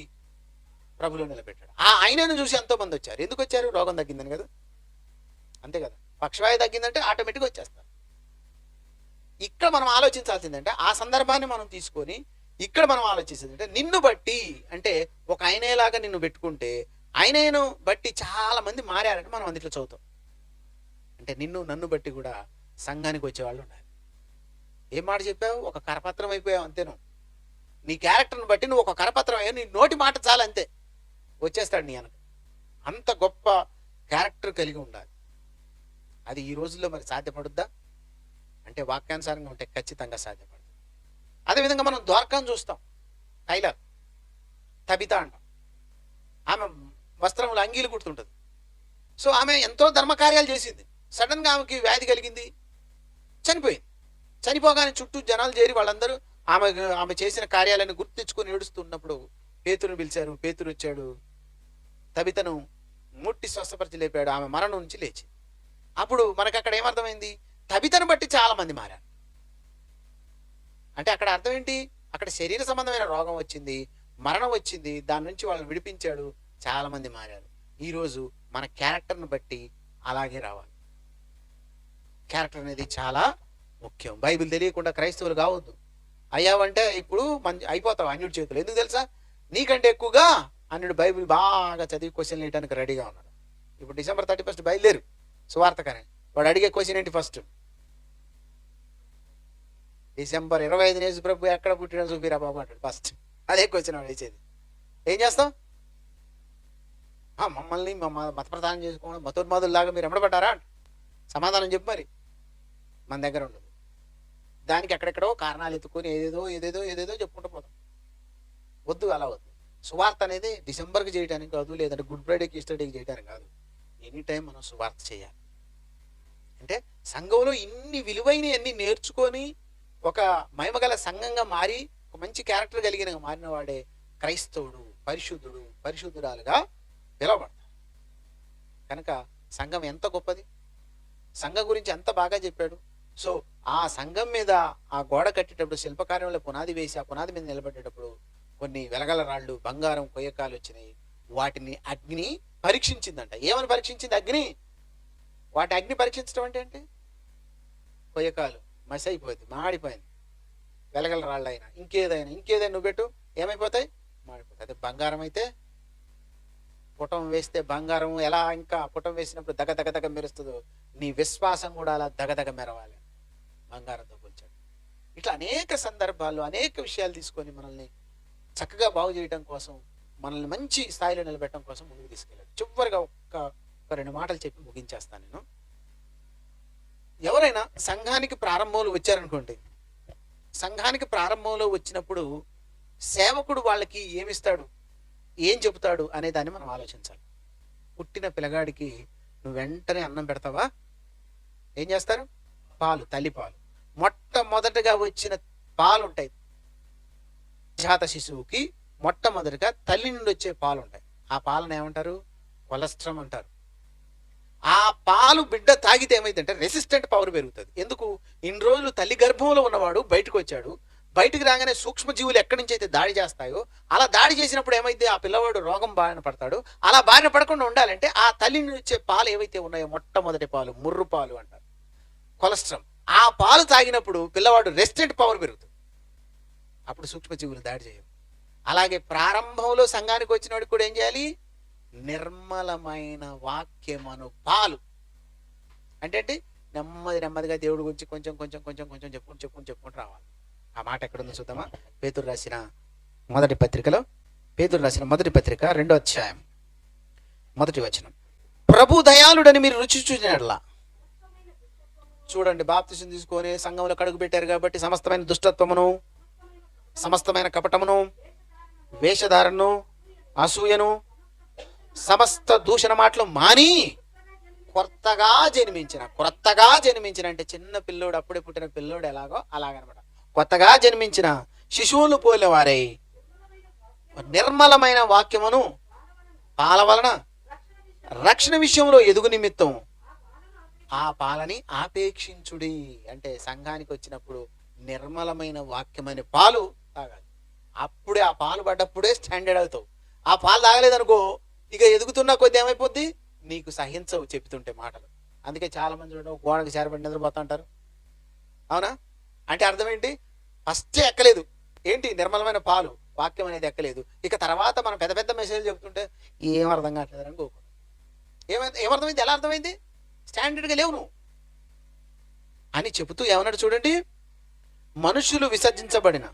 [SPEAKER 1] ప్రభులో నిలబెట్టాడు. ఆ ఆయనను చూసి ఎంతో మంది వచ్చారు. ఎందుకు వచ్చారు? రోగం తగ్గిందని కదా, అంతే కదా. పక్షవాయు తగ్గిందంటే ఆటోమేటిక్గా వచ్చేస్తారు. ఇక్కడ మనం ఆలోచించాల్సిందంటే ఆ సందర్భాన్ని మనం తీసుకొని ఇక్కడ మనం ఆలోచించిందంటే నిన్ను బట్టి, అంటే ఒక ఆయనేలాగా నిన్ను పెట్టుకుంటే ఆయనను బట్టి చాలా మంది మారారంటే మనం అందులో చదువుతాం. అంటే నన్ను బట్టి కూడా సంఘానికి వచ్చేవాళ్ళు ఉండాలి. ఏం మాట చెప్పావు? ఒక కరపత్రం అయిపోయావు అంతేను. నీ క్యారెక్టర్ని బట్టి నువ్వు ఒక కరపత్రం అయ్యావు, నీ నోటి మాట చాలు అంతే, వచ్చేస్తాడు నీ వెనక. అంత గొప్ప క్యారెక్టర్ కలిగి ఉండాలి. అది ఈ రోజుల్లో మరి సాధ్యపడుద్దా అంటే వాక్యానుసారంగా ఉంటే ఖచ్చితంగా సాధ్యపడుతుంది. అదేవిధంగా మనం ద్వారకాను చూస్తాం. టైలర్ తబిత అంటాం. ఆమె వస్త్రములు అంగీలు కుడుతుంటుంది. సో ఆమె ఎంతో ధర్మకార్యాలు చేసింది. సడన్గా ఆమెకి వ్యాధి కలిగింది, చనిపోయింది. చనిపోగానే చుట్టూ జనాలు చేరి వాళ్ళందరూ ఆమె చేసిన కార్యాలను గుర్తించుకొని ఏడుస్తున్నప్పుడు పేతురుని పిలిచారు. పేతురు వచ్చాడు, తబితను ముట్టి స్వస్థపరిచి లేపాడు. ఆమె మరణం నుంచి లేచి. అప్పుడు మనకు అక్కడ ఏమర్థమైంది? తబితను బట్టి చాలా మంది మారారు. అంటే అక్కడ అర్థం ఏంటి? అక్కడ శరీర సంబంధమైన రోగం వచ్చింది, మరణం వచ్చింది, దాని నుంచి వాళ్ళని విడిపించాడు, చాలా మంది మారారు. ఈరోజు మన క్యారెక్టర్ను బట్టి అలాగే రావాలి. క్యారెక్టర్ అనేది చాలా ముఖ్యం. బైబిల్ తెలియకుండా క్రైస్తవులు కావద్దు. అయ్యావంటే ఇప్పుడు అయిపోతావు అన్యుడి చేతులు. ఎందుకు తెలుసా? నీకంటే ఎక్కువగా అన్యుడు బైబిల్ బాగా చదివి క్వశ్చన్లు వేయడానికి రెడీగా ఉన్నాడు. ఇప్పుడు December 31 బయలుదేరు సువార్తకనే, వాడు అడిగే క్వశ్చన్ ఏంటి? ఫస్ట్ December 25 యేసు ప్రభు ఎక్కడ పుట్టినా చూపిరా బాబు అంటాడు. ఫస్ట్ అదే క్వశ్చన్ వాడు వేసేది. ఏం చేస్తాం? మమ్మల్ని మత ప్రధానం చేసుకోవడం, మతోన్మాదుల్లాగా మీరు ఎమ్మడబడ్డారా? సమాధానం చెప్పు. మరి మన దగ్గర ఉండదు. దానికి ఎక్కడెక్కడో కారణాలు ఎత్తుకొని ఏదేదో చెప్పుకుంటూ పోతాం. వద్దు, అలా వద్దు. సువార్త అనేది డిసెంబర్కి చేయడానికి కాదు, లేదంటే గుడ్ ఫ్రైడేకి, ఈస్టర్ డేకి చేయడానికి కాదు. ఎనీ టైం మనం సువార్త చేయాలి. అంటే సంఘంలో ఇన్ని విలువైనవన్నీ నేర్చుకొని ఒక మహిమగల సంఘంగా మారి ఒక మంచి క్యారెక్టర్ కలిగిన మారిన వాడే క్రైస్తవుడు, పరిశుద్ధురాలుగా పిలవబడతారు. కనుక సంఘం ఎంత గొప్పది, సంఘం గురించి ఎంత బాగా చెప్పాడు. సో ఆ సంఘం మీద ఆ గోడ కట్టేటప్పుడు శిల్పకార్యంలో పునాది వేసి ఆ పునాది మీద నిలబెట్టేటప్పుడు కొన్ని వెలగల రాళ్ళు బంగారం కొయ్యకాలు వచ్చినాయి. వాటిని అగ్ని పరీక్షించిందంట. ఏమని పరీక్షించింది అగ్ని? వాటి అగ్ని పరీక్షించడం అంటే ఏంటి? కొయ్యకాలు మసి అయిపోయింది, మాడిపోయింది. వెలగల రాళ్ళు అయినా ఇంకేదైనా నువ్వు పెట్టు, ఏమైపోతాయి? మాడిపోతాయి. అదే బంగారం అయితే పుటం వేస్తే బంగారం ఎలా ఇంకా పుటం వేసినప్పుడు దగ దగ దగ మెరుస్తుందో, నీ విశ్వాసం కూడా అలా దగదగ మెరవాలి బంగారంతో పోల్చాడు. ఇట్లా అనేక సందర్భాల్లో అనేక విషయాలు తీసుకొని మనల్ని చక్కగా బాగు చేయడం కోసం, మనల్ని మంచి స్థాయిలో నిలబెట్టడం కోసం ముందుకు తీసుకెళ్ళాడు. చివరిగా ఒక 2 మాటలు చెప్పి ముగించేస్తాను నేను. ఎవరైనా సంఘానికి ప్రారంభంలో వచ్చారనుకోండి, సంఘానికి ప్రారంభంలో వచ్చినప్పుడు సేవకుడు వాళ్ళకి ఏమిస్తాడు, ఏం చెబుతాడు అనే దాన్ని మనం ఆలోచించాలి. పుట్టిన పిల్లగాడికి నువ్వు వెంటనే అన్నం పెడతావా? ఏం చేస్తారు? పాలు, తల్లిపాలు. మొట్టమొదటగా వచ్చిన పాలు ఉంటాయి. జాత శిశువుకి మొట్టమొదటిగా తల్లి నుండి వచ్చే పాలు ఉంటాయి. ఆ పాలను ఏమంటారు? కొలెస్ట్రాల్ అంటారు. ఆ పాలు బిడ్డ తాగితే ఏమైందంటే రెసిస్టెంట్ పవర్ పెరుగుతుంది. ఎందుకు? ఇన్ని రోజులు తల్లి గర్భంలో ఉన్నవాడు బయటకు వచ్చాడు. బయటికి రాగానే సూక్ష్మజీవులు ఎక్కడి నుంచి అయితే దాడి చేస్తాయో అలా దాడి చేసినప్పుడు ఏమైతే ఆ పిల్లవాడు రోగం బారిన పడతాడు. అలా బారిన పడకుండా ఉండాలంటే ఆ తల్లి నుంచి వచ్చే పాలు ఏవైతే ఉన్నాయో మొట్టమొదటి పాలు ముర్రు పాలు అంటారు, కొలెస్ట్రాల్. ఆ పాలు తాగినప్పుడు పిల్లవాడు రెసిస్టెంట్ పవర్ పెరుగుతుంది. అప్పుడు సూక్ష్మజీవులు దాడి చేయవు. అలాగే ప్రారంభంలో సంఘానికి వచ్చిన వాడికి కూడా ఏం చేయాలి? నిర్మలమైన వాక్యమను పాలు. అంటే నెమ్మదిగా దేవుడి గురించి కొంచెం చెప్పుకుంటూ రావాలి. ఆ మాట ఎక్కడుందో చూద్దామా? పేతురు రాసిన మొదటి పత్రికలో, పేతురు రాసిన మొదటి పత్రిక 2వ అధ్యాయం 1వ వచనం. ప్రభు దయాళుడని మీరు రుచి చూసినట్లా. చూడండి, బాప్తిసం తీసుకొని సంఘంలో కడుగు పెట్టారు కాబట్టి సమస్తమైన దుష్టత్వమును, సమస్తమైన కపటమును, వేషధారణను, అసూయను, సమస్త దూషణ మాటలు మాని క్రొత్తగా జన్మించిన అంటే చిన్న పిల్లోడు, అప్పుడే పుట్టిన పిల్లోడు ఎలాగో అలాగనమాట. కొత్తగా జన్మించిన శిశువులు పోలిన వారై నిర్మలమైన వాక్యమును పాల వలన రక్షణ విషయంలో ఎదుగు నిమిత్తం ఆ పాలని ఆపేక్షించుడి. అంటే సంఘానికి వచ్చినప్పుడు నిర్మలమైన వాక్యమనే పాలు తాగాలి. అప్పుడే ఆ పాలు పడ్డప్పుడే స్టాండర్డ్ అవుతావు. ఆ పాలు తాగలేదనుకో ఇక ఎదుగుతున్న కొద్ది ఏమైపోద్ది, నీకు సహించవు చెప్తుంటే మాటలు. అందుకే చాలా మంది గోడకు చేరబడి నిద్రపోతా అంటారు. అవునా? అంటే అర్థం ఏంటి? ఫస్టే ఎక్కలేదు. ఏంటి? నిర్మలమైన పాలు, వాక్యం అనేది ఎక్కలేదు. ఇక తర్వాత మనం పెద్ద పెద్ద మెసేజ్ చెప్తుంటే ఏం అర్థం కావట్లేదు అని కోరుకోండి. ఏమర్థమైంది? ఎలా అర్థమైంది? స్టాండర్డ్గా లేవు నువ్వు అని చెబుతూ ఏమన్నాడు చూడండి. మనుషులు విసర్జించబడిన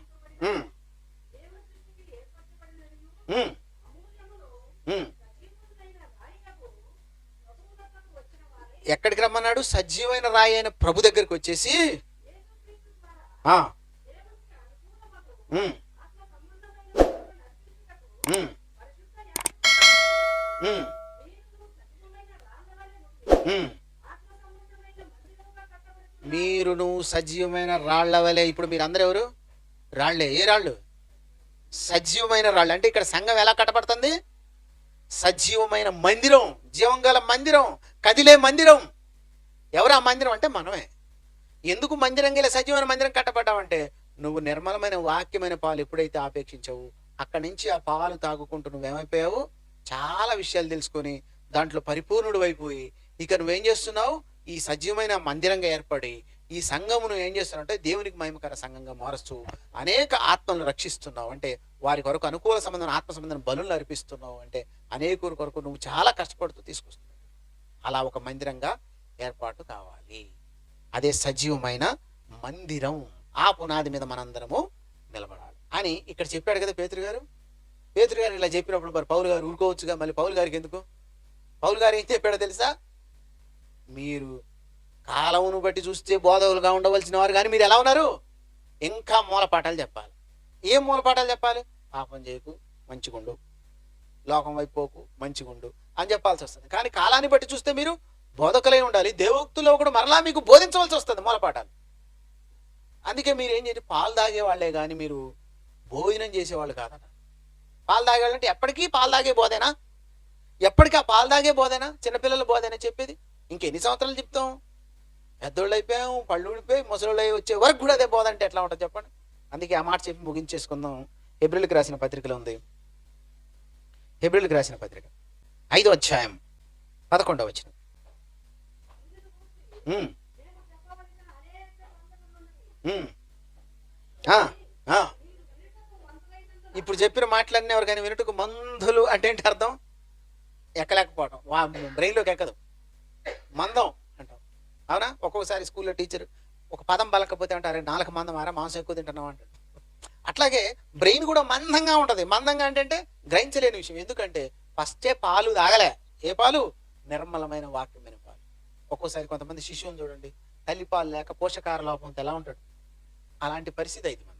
[SPEAKER 1] ఎక్కడికి రమ్మన్నాడు? సజీవమైన రాయి అయిన ప్రభు దగ్గరికి వచ్చేసి మీరును సజీవమైన రాళ్ల వలె. ఇప్పుడు మీరు అందరూ ఎవరు? రాళ్లే. ఏ రాళ్ళు? సజీవమైన రాళ్ళు. అంటే ఇక్కడ సంఘం ఎలా కట్టబడుతుంది? సజీవమైన మందిరం, జీవం గల మందిరం, కదిలే మందిరం. ఎవరు ఆ మందిరం? అంటే మనమే. ఎందుకు మందిరం గల సజీవమైన మందిరం కట్టబడ్డావంటే నువ్వు నిర్మలమైన వాక్యమైన పాలు ఎప్పుడైతే ఆపేక్షించావు, అక్కడి నుంచి ఆ పాలు తాగుకుంటూ నువ్వేమైపోయావు? చాలా విషయాలు తెలుసుకొని దాంట్లో పరిపూర్ణుడు అయిపోయి ఇక నువ్వేం చేస్తున్నావు? ఈ సజీవమైన మందిరంగా ఏర్పడి ఈ సంఘమును ఏం చేస్తున్నావు అంటే దేవునికి మహిమకర సంఘంగా మారుస్తూ అనేక ఆత్మలను రక్షిస్తున్నావు. అంటే వారి కొరకు అనుకూల సంబంధం, ఆత్మ సంబంధం బలులు అర్పిస్తున్నావు. అంటే అనేకుల కొరకు నువ్వు చాలా కష్టపడుతూ తీసుకొస్తున్నావు. అలా ఒక మందిరంగా ఏర్పాటు కావాలి. అదే సజీవమైన మందిరం. ఆ పునాది మీద మనందరము నిలబడాలి అని ఇక్కడ చెప్పాడు కదా పేతురు గారు. పేతురు గారు ఇలా చెప్పినప్పుడు మరి పౌలు గారు ఊరుకోవచ్చుగా. మళ్ళీ పౌలు గారికి ఎందుకు? పౌలు గారు ఏం చెప్పాడో తెలుసా? మీరు కాలమును బట్టి చూస్తే బోధకులుగా ఉండవలసిన వారు, కానీ మీరు ఎలా ఉన్నారు? ఇంకా మూలపాఠాలు చెప్పాలి. ఏం మూలపాఠాలు చెప్పాలి? పాపం చేయకు, మంచిగుండు, లోకం వైపు పోకు, మంచిగుండు అని చెప్పాల్సి వస్తుంది. కానీ కాలాన్ని బట్టి చూస్తే మీరు బోధకులై ఉండాలి. దేవోక్తుల్లో కూడా మరలా మీకు బోధించవలసి వస్తుంది మూలపాఠాలు. అందుకే మీరు ఏం చేయండి, పాలు తాగేవాళ్లే కానీ మీరు భోజనం చేసేవాళ్ళు కాదన్న. పాలు తాగేవాళ్ళంటే ఎప్పటికీ పాలు తాగే బోధేనా? ఎప్పటికీ ఆ పాలు తాగే బోధేనా? చిన్నపిల్లల బోధేనా చెప్పేది? ఇంకెన్ని సంవత్సరాలు చెప్తాం? పెద్దోళ్ళు అయిపోయాం, పళ్ళు ఊడిపోయి ముసలోళ్ళు అయి వచ్చే వరకు కూడా అదే బోధ అంటే ఎట్లా ఉంటుంది చెప్పండి. అందుకే ఆ మాట చెప్పి ముగించేసుకుందాం. హెబ్రీయులకు రాసిన పత్రికలో ఉంది. హెబ్రీయులకు రాసిన పత్రిక 5వ అధ్యాయం 11వ వచనం. ఇప్పుడు చెప్పిన మాటలన్నీ ఎవరికైనా వినుటకు మందులు అంటే ఏంటి అర్థం? ఎక్కలేకపోవడం, బ్రెయిన్లోకి ఎక్కదు, మందం అంటాం. అవునా? ఒక్కొక్కసారి స్కూల్లో టీచర్ ఒక పదం పలకపోతే అంటారు, 4 మందం ఆరా మాంసం ఎక్కువ తింటున్నాం అంటాడు. అట్లాగే బ్రెయిన్ కూడా మందంగా ఉంటుంది. మందంగా అంటే గ్రహించలేని విషయం. ఎందుకంటే ఫస్టే పాలు తాగలే. ఏ పాలు? నిర్మలమైన వాక్యమైన పాలు. ఒక్కోసారి కొంతమంది శిశువుని చూడండి, తల్లిపాలు లేక పోషకాహార లోపంతో ఎలా ఉంటాడు, అలాంటి పరిస్థితి అయితే మనది.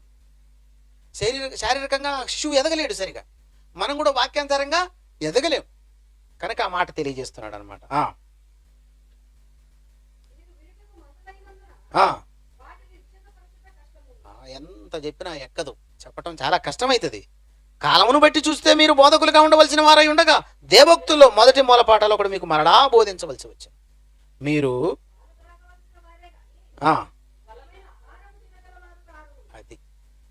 [SPEAKER 1] శారీరకంగా శిశువు ఎదగలేడు సరిగా, మనం కూడా వాక్యాంతరంగా ఎదగలేము. కనుక ఆ మాట తెలియజేస్తున్నాడు అనమాట. ఎంత చెప్పినా ఎక్కదు, చెప్పటం చాలా కష్టమవుతుంది. కాలమును బట్టి చూస్తే మీరు బోధకులుగా ఉండవలసిన వారై ఉండగా దేవోక్తుల్లో మొదటి మూలపాఠాలు ఒకటి మీకు మరలా బోధించవలసి వచ్చింది. మీరు అది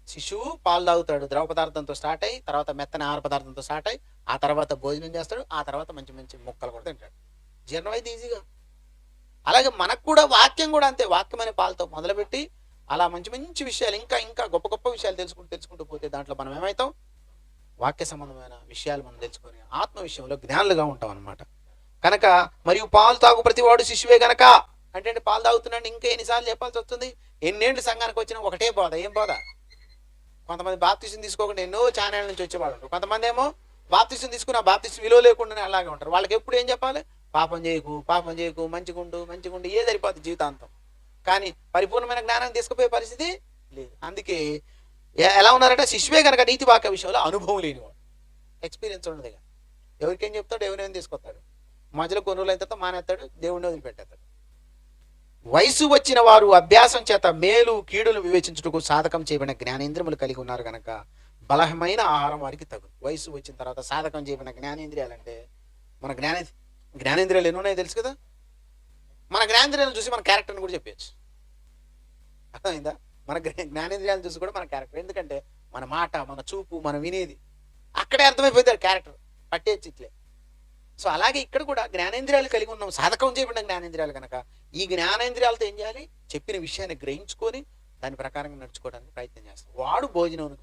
[SPEAKER 1] శిశువు పాలు తాగుతాడు, ద్రవ పదార్థంతో స్టార్ట్ అయ్యి, తర్వాత మెత్తని ఆహార పదార్థంతో స్టార్ట్ అయ్యి, ఆ తర్వాత భోజనం చేస్తాడు, ఆ తర్వాత మంచి మంచి ముక్కలు కూడా తింటాడు. జీర్ణం అయితే ఈజీగా. అలాగే మనకు కూడా వాక్యం కూడా అంతే. వాక్యమైన పాలతో మొదలుపెట్టి అలా మంచి మంచి విషయాలు, ఇంకా ఇంకా గొప్ప గొప్ప విషయాలు తెలుసుకుంటూ పోతే దాంట్లో మనం ఏమవుతాం? వాక్య సంబంధమైన విషయాలు మనం తెలుసుకొని ఆత్మ విషయంలో జ్ఞానులుగా ఉంటాం అనమాట. కనుక మరియు పాలు తాగు ప్రతివాడు శిశువే గనక అంటే పాలు తాగుతున్నాడు. ఇంకా ఎన్నిసార్లు చెప్పాల్సి వస్తుంది? ఎన్నేళ్ళు సంఘానికి వచ్చినా ఒకటే బోధ. ఏం బోధ? కొంతమంది బాప్తిసం తీసుకోకుండా ఎన్నో ఛానల్ నుంచి వచ్చేవాళ్ళు ఉంటారు. కొంతమంది ఏమో బాప్తిసం తీసుకున్న బాప్తిసం విలువ లేకుండానే అలాగే ఉంటారు. వాళ్ళకి ఎప్పుడు ఏం చెప్పాలి? పాపం చేయకు, మంచిగుండు, ఏ సరిపోతుంది జీవితాంతం. కానీ పరిపూర్ణమైన జ్ఞానం తీసుకుపోయే పరిస్థితి లేదు. అందుకే ఎలా ఉన్నారంటే శిశువే కనుక నీతి వాక్య విషయంలో అనుభవం లేనివాడు, ఎక్స్పీరియన్స్ ఉండదు. ఎవరికేం చెప్తాడు, ఎవరినేం తీసుకొస్తాడు, మధ్యలో కొన్ని రోజులు అయిన తర్వాత మానేస్తాడు, దేవుడిని వదిలిపెట్టేస్తాడు. వయసు వచ్చిన వారు అభ్యాసం చేత మేలు కీడులు వివేచించుటకు సాధకం చేయబడిన జ్ఞానేంద్రియములు కలిగి ఉన్నారు కనుక బలమైన ఆహారం వారికి తగు. వయసు వచ్చిన తర్వాత సాధకం చేయబడిన జ్ఞానేంద్రియాలంటే మన జ్ఞానేంద్రియాలు ఎన్ని ఉన్నాయో తెలుసు కదా. మన జ్ఞానేంద్రియాలను చూసి మన క్యారెక్టర్ని కూడా చెప్పచ్చు. అర్థమైందా? మన జ్ఞానేంద్రియాలను చూసి కూడా మన క్యారెక్టర్. ఎందుకంటే మన మాట, మన చూపు, మనం వినేది అక్కడే అర్థమైపోతాడు క్యారెక్టర్, పట్టేచ్చు ఇట్లే. సో అలాగే ఇక్కడ కూడా జ్ఞానేంద్రియాలు కలిగి ఉన్నాం, సాధకం చేయబడిన జ్ఞానేంద్రియాలు కనుక ఈ జ్ఞానేంద్రియాలతో ఏం చేయాలి? చెప్పిన విషయాన్ని గ్రహించుకొని దాని ప్రకారంగా నడుచుకోవడానికి ప్రయత్నం చేస్తాం. వాడు భోజనం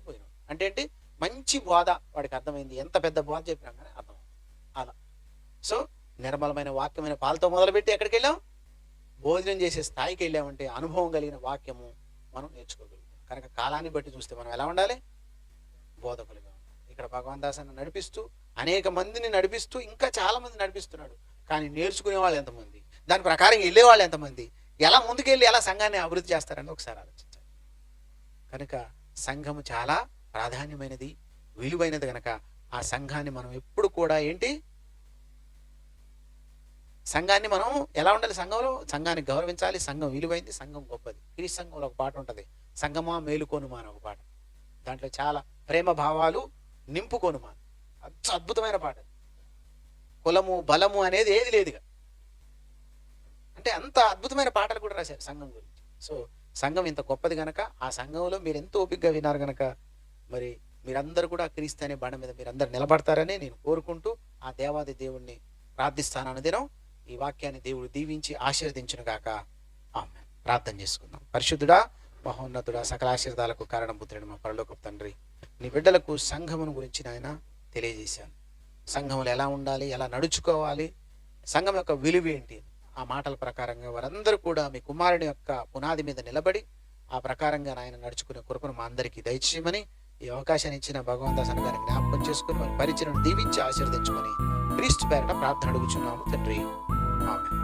[SPEAKER 1] అంటే ఏంటి? మంచి బోధ వాడికి అర్థమైంది. ఎంత పెద్ద బోధ చెప్పినా కానీ అర్థం అలా. సో నిర్మలమైన వాక్యమైన పాలతో మొదలుపెట్టి ఎక్కడికి వెళ్ళాం? భోజనం చేసే స్థాయికి వెళ్ళామంటే అనుభవం కలిగిన వాక్యము మనం నేర్చుకోగలుగుతాం. కనుక కాలాన్ని బట్టి చూస్తే మనం ఎలా ఉండాలి? బోధకులుగా ఉండాలి. ఇక్కడ భగవాన్ దాసాన్ని నడిపిస్తూ అనేక మందిని నడిపిస్తూ ఇంకా చాలా మంది నడిపిస్తున్నాడు. కానీ నేర్చుకునే వాళ్ళు ఎంతమంది, దాని ప్రకారం వెళ్ళే వాళ్ళు ఎంతమంది, ఎలా ముందుకెళ్ళి ఎలా సంఘాన్ని అభివృద్ధి చేస్తారని ఒకసారి ఆలోచించాలి. కనుక సంఘము చాలా ప్రాధాన్యమైనది, విలువైనది. కనుక ఆ సంఘాన్ని మనం ఎప్పుడు కూడా సంఘాన్ని మనం ఎలా ఉండాలి? సంఘాన్ని గౌరవించాలి. సంఘం విలువైంది, సంఘం గొప్పది. క్రీస్తు సంఘంలో ఒక పాట ఉంటుంది, సంఘమా మేలుకోనుమా అని ఒక పాట. దాంట్లో చాలా ప్రేమ భావాలు నింపుకోనుమా, అద్భుతమైన పాట. కులము బలము అనేది ఏది లేదుగా, అంటే అంత అద్భుతమైన పాటలు కూడా రాశారు సంఘం గురించి. సో సంఘం ఇంత గొప్పది కనుక ఆ సంఘంలో మీరు ఎంతో ఓపికగా విన్నారు కనుక మరి మీరందరూ కూడా క్రీస్తు అనే బండ మీద మీరందరూ నిలబడతారని నేను కోరుకుంటూ ఆ దేవాది దేవుణ్ణి ప్రార్థిస్తాను. అనుదినం ఈ వాక్యాన్ని దేవుడు దీవించి ఆశీర్వదించును గాక. ఆమేన్. ప్రార్థన చేసుకుందాం. పరిశుద్ధుడా, మహోన్నతుడా, సకల ఆశీర్వాదాలకు కారణభూతుడైన మా పరలోకపు తండ్రి, నీ బిడ్డలకు సంఘమును గురించి నాయన తెలియజేశాను. సంఘములు ఎలా ఉండాలి, ఎలా నడుచుకోవాలి, సంఘం యొక్క విలువ ఏంటి, ఆ మాటల ప్రకారంగా వారందరూ కూడా మీ కుమారుని యొక్క పునాది మీద నిలబడి ఆ ప్రకారంగా నాయన నడుచుకునే కృపను మా అందరికీ దయచేయమని ఈ అవకాశాన్ని ఇచ్చిన భగవంత దాసన్ గారిని జ్ఞాపకం చేసుకుని వారి పరిచయను దీవించి ఆశీర్వదించమని క్రీస్తు పేరిట ప్రార్థన అడుగుచున్నాము తండ్రి. ఆమేన్.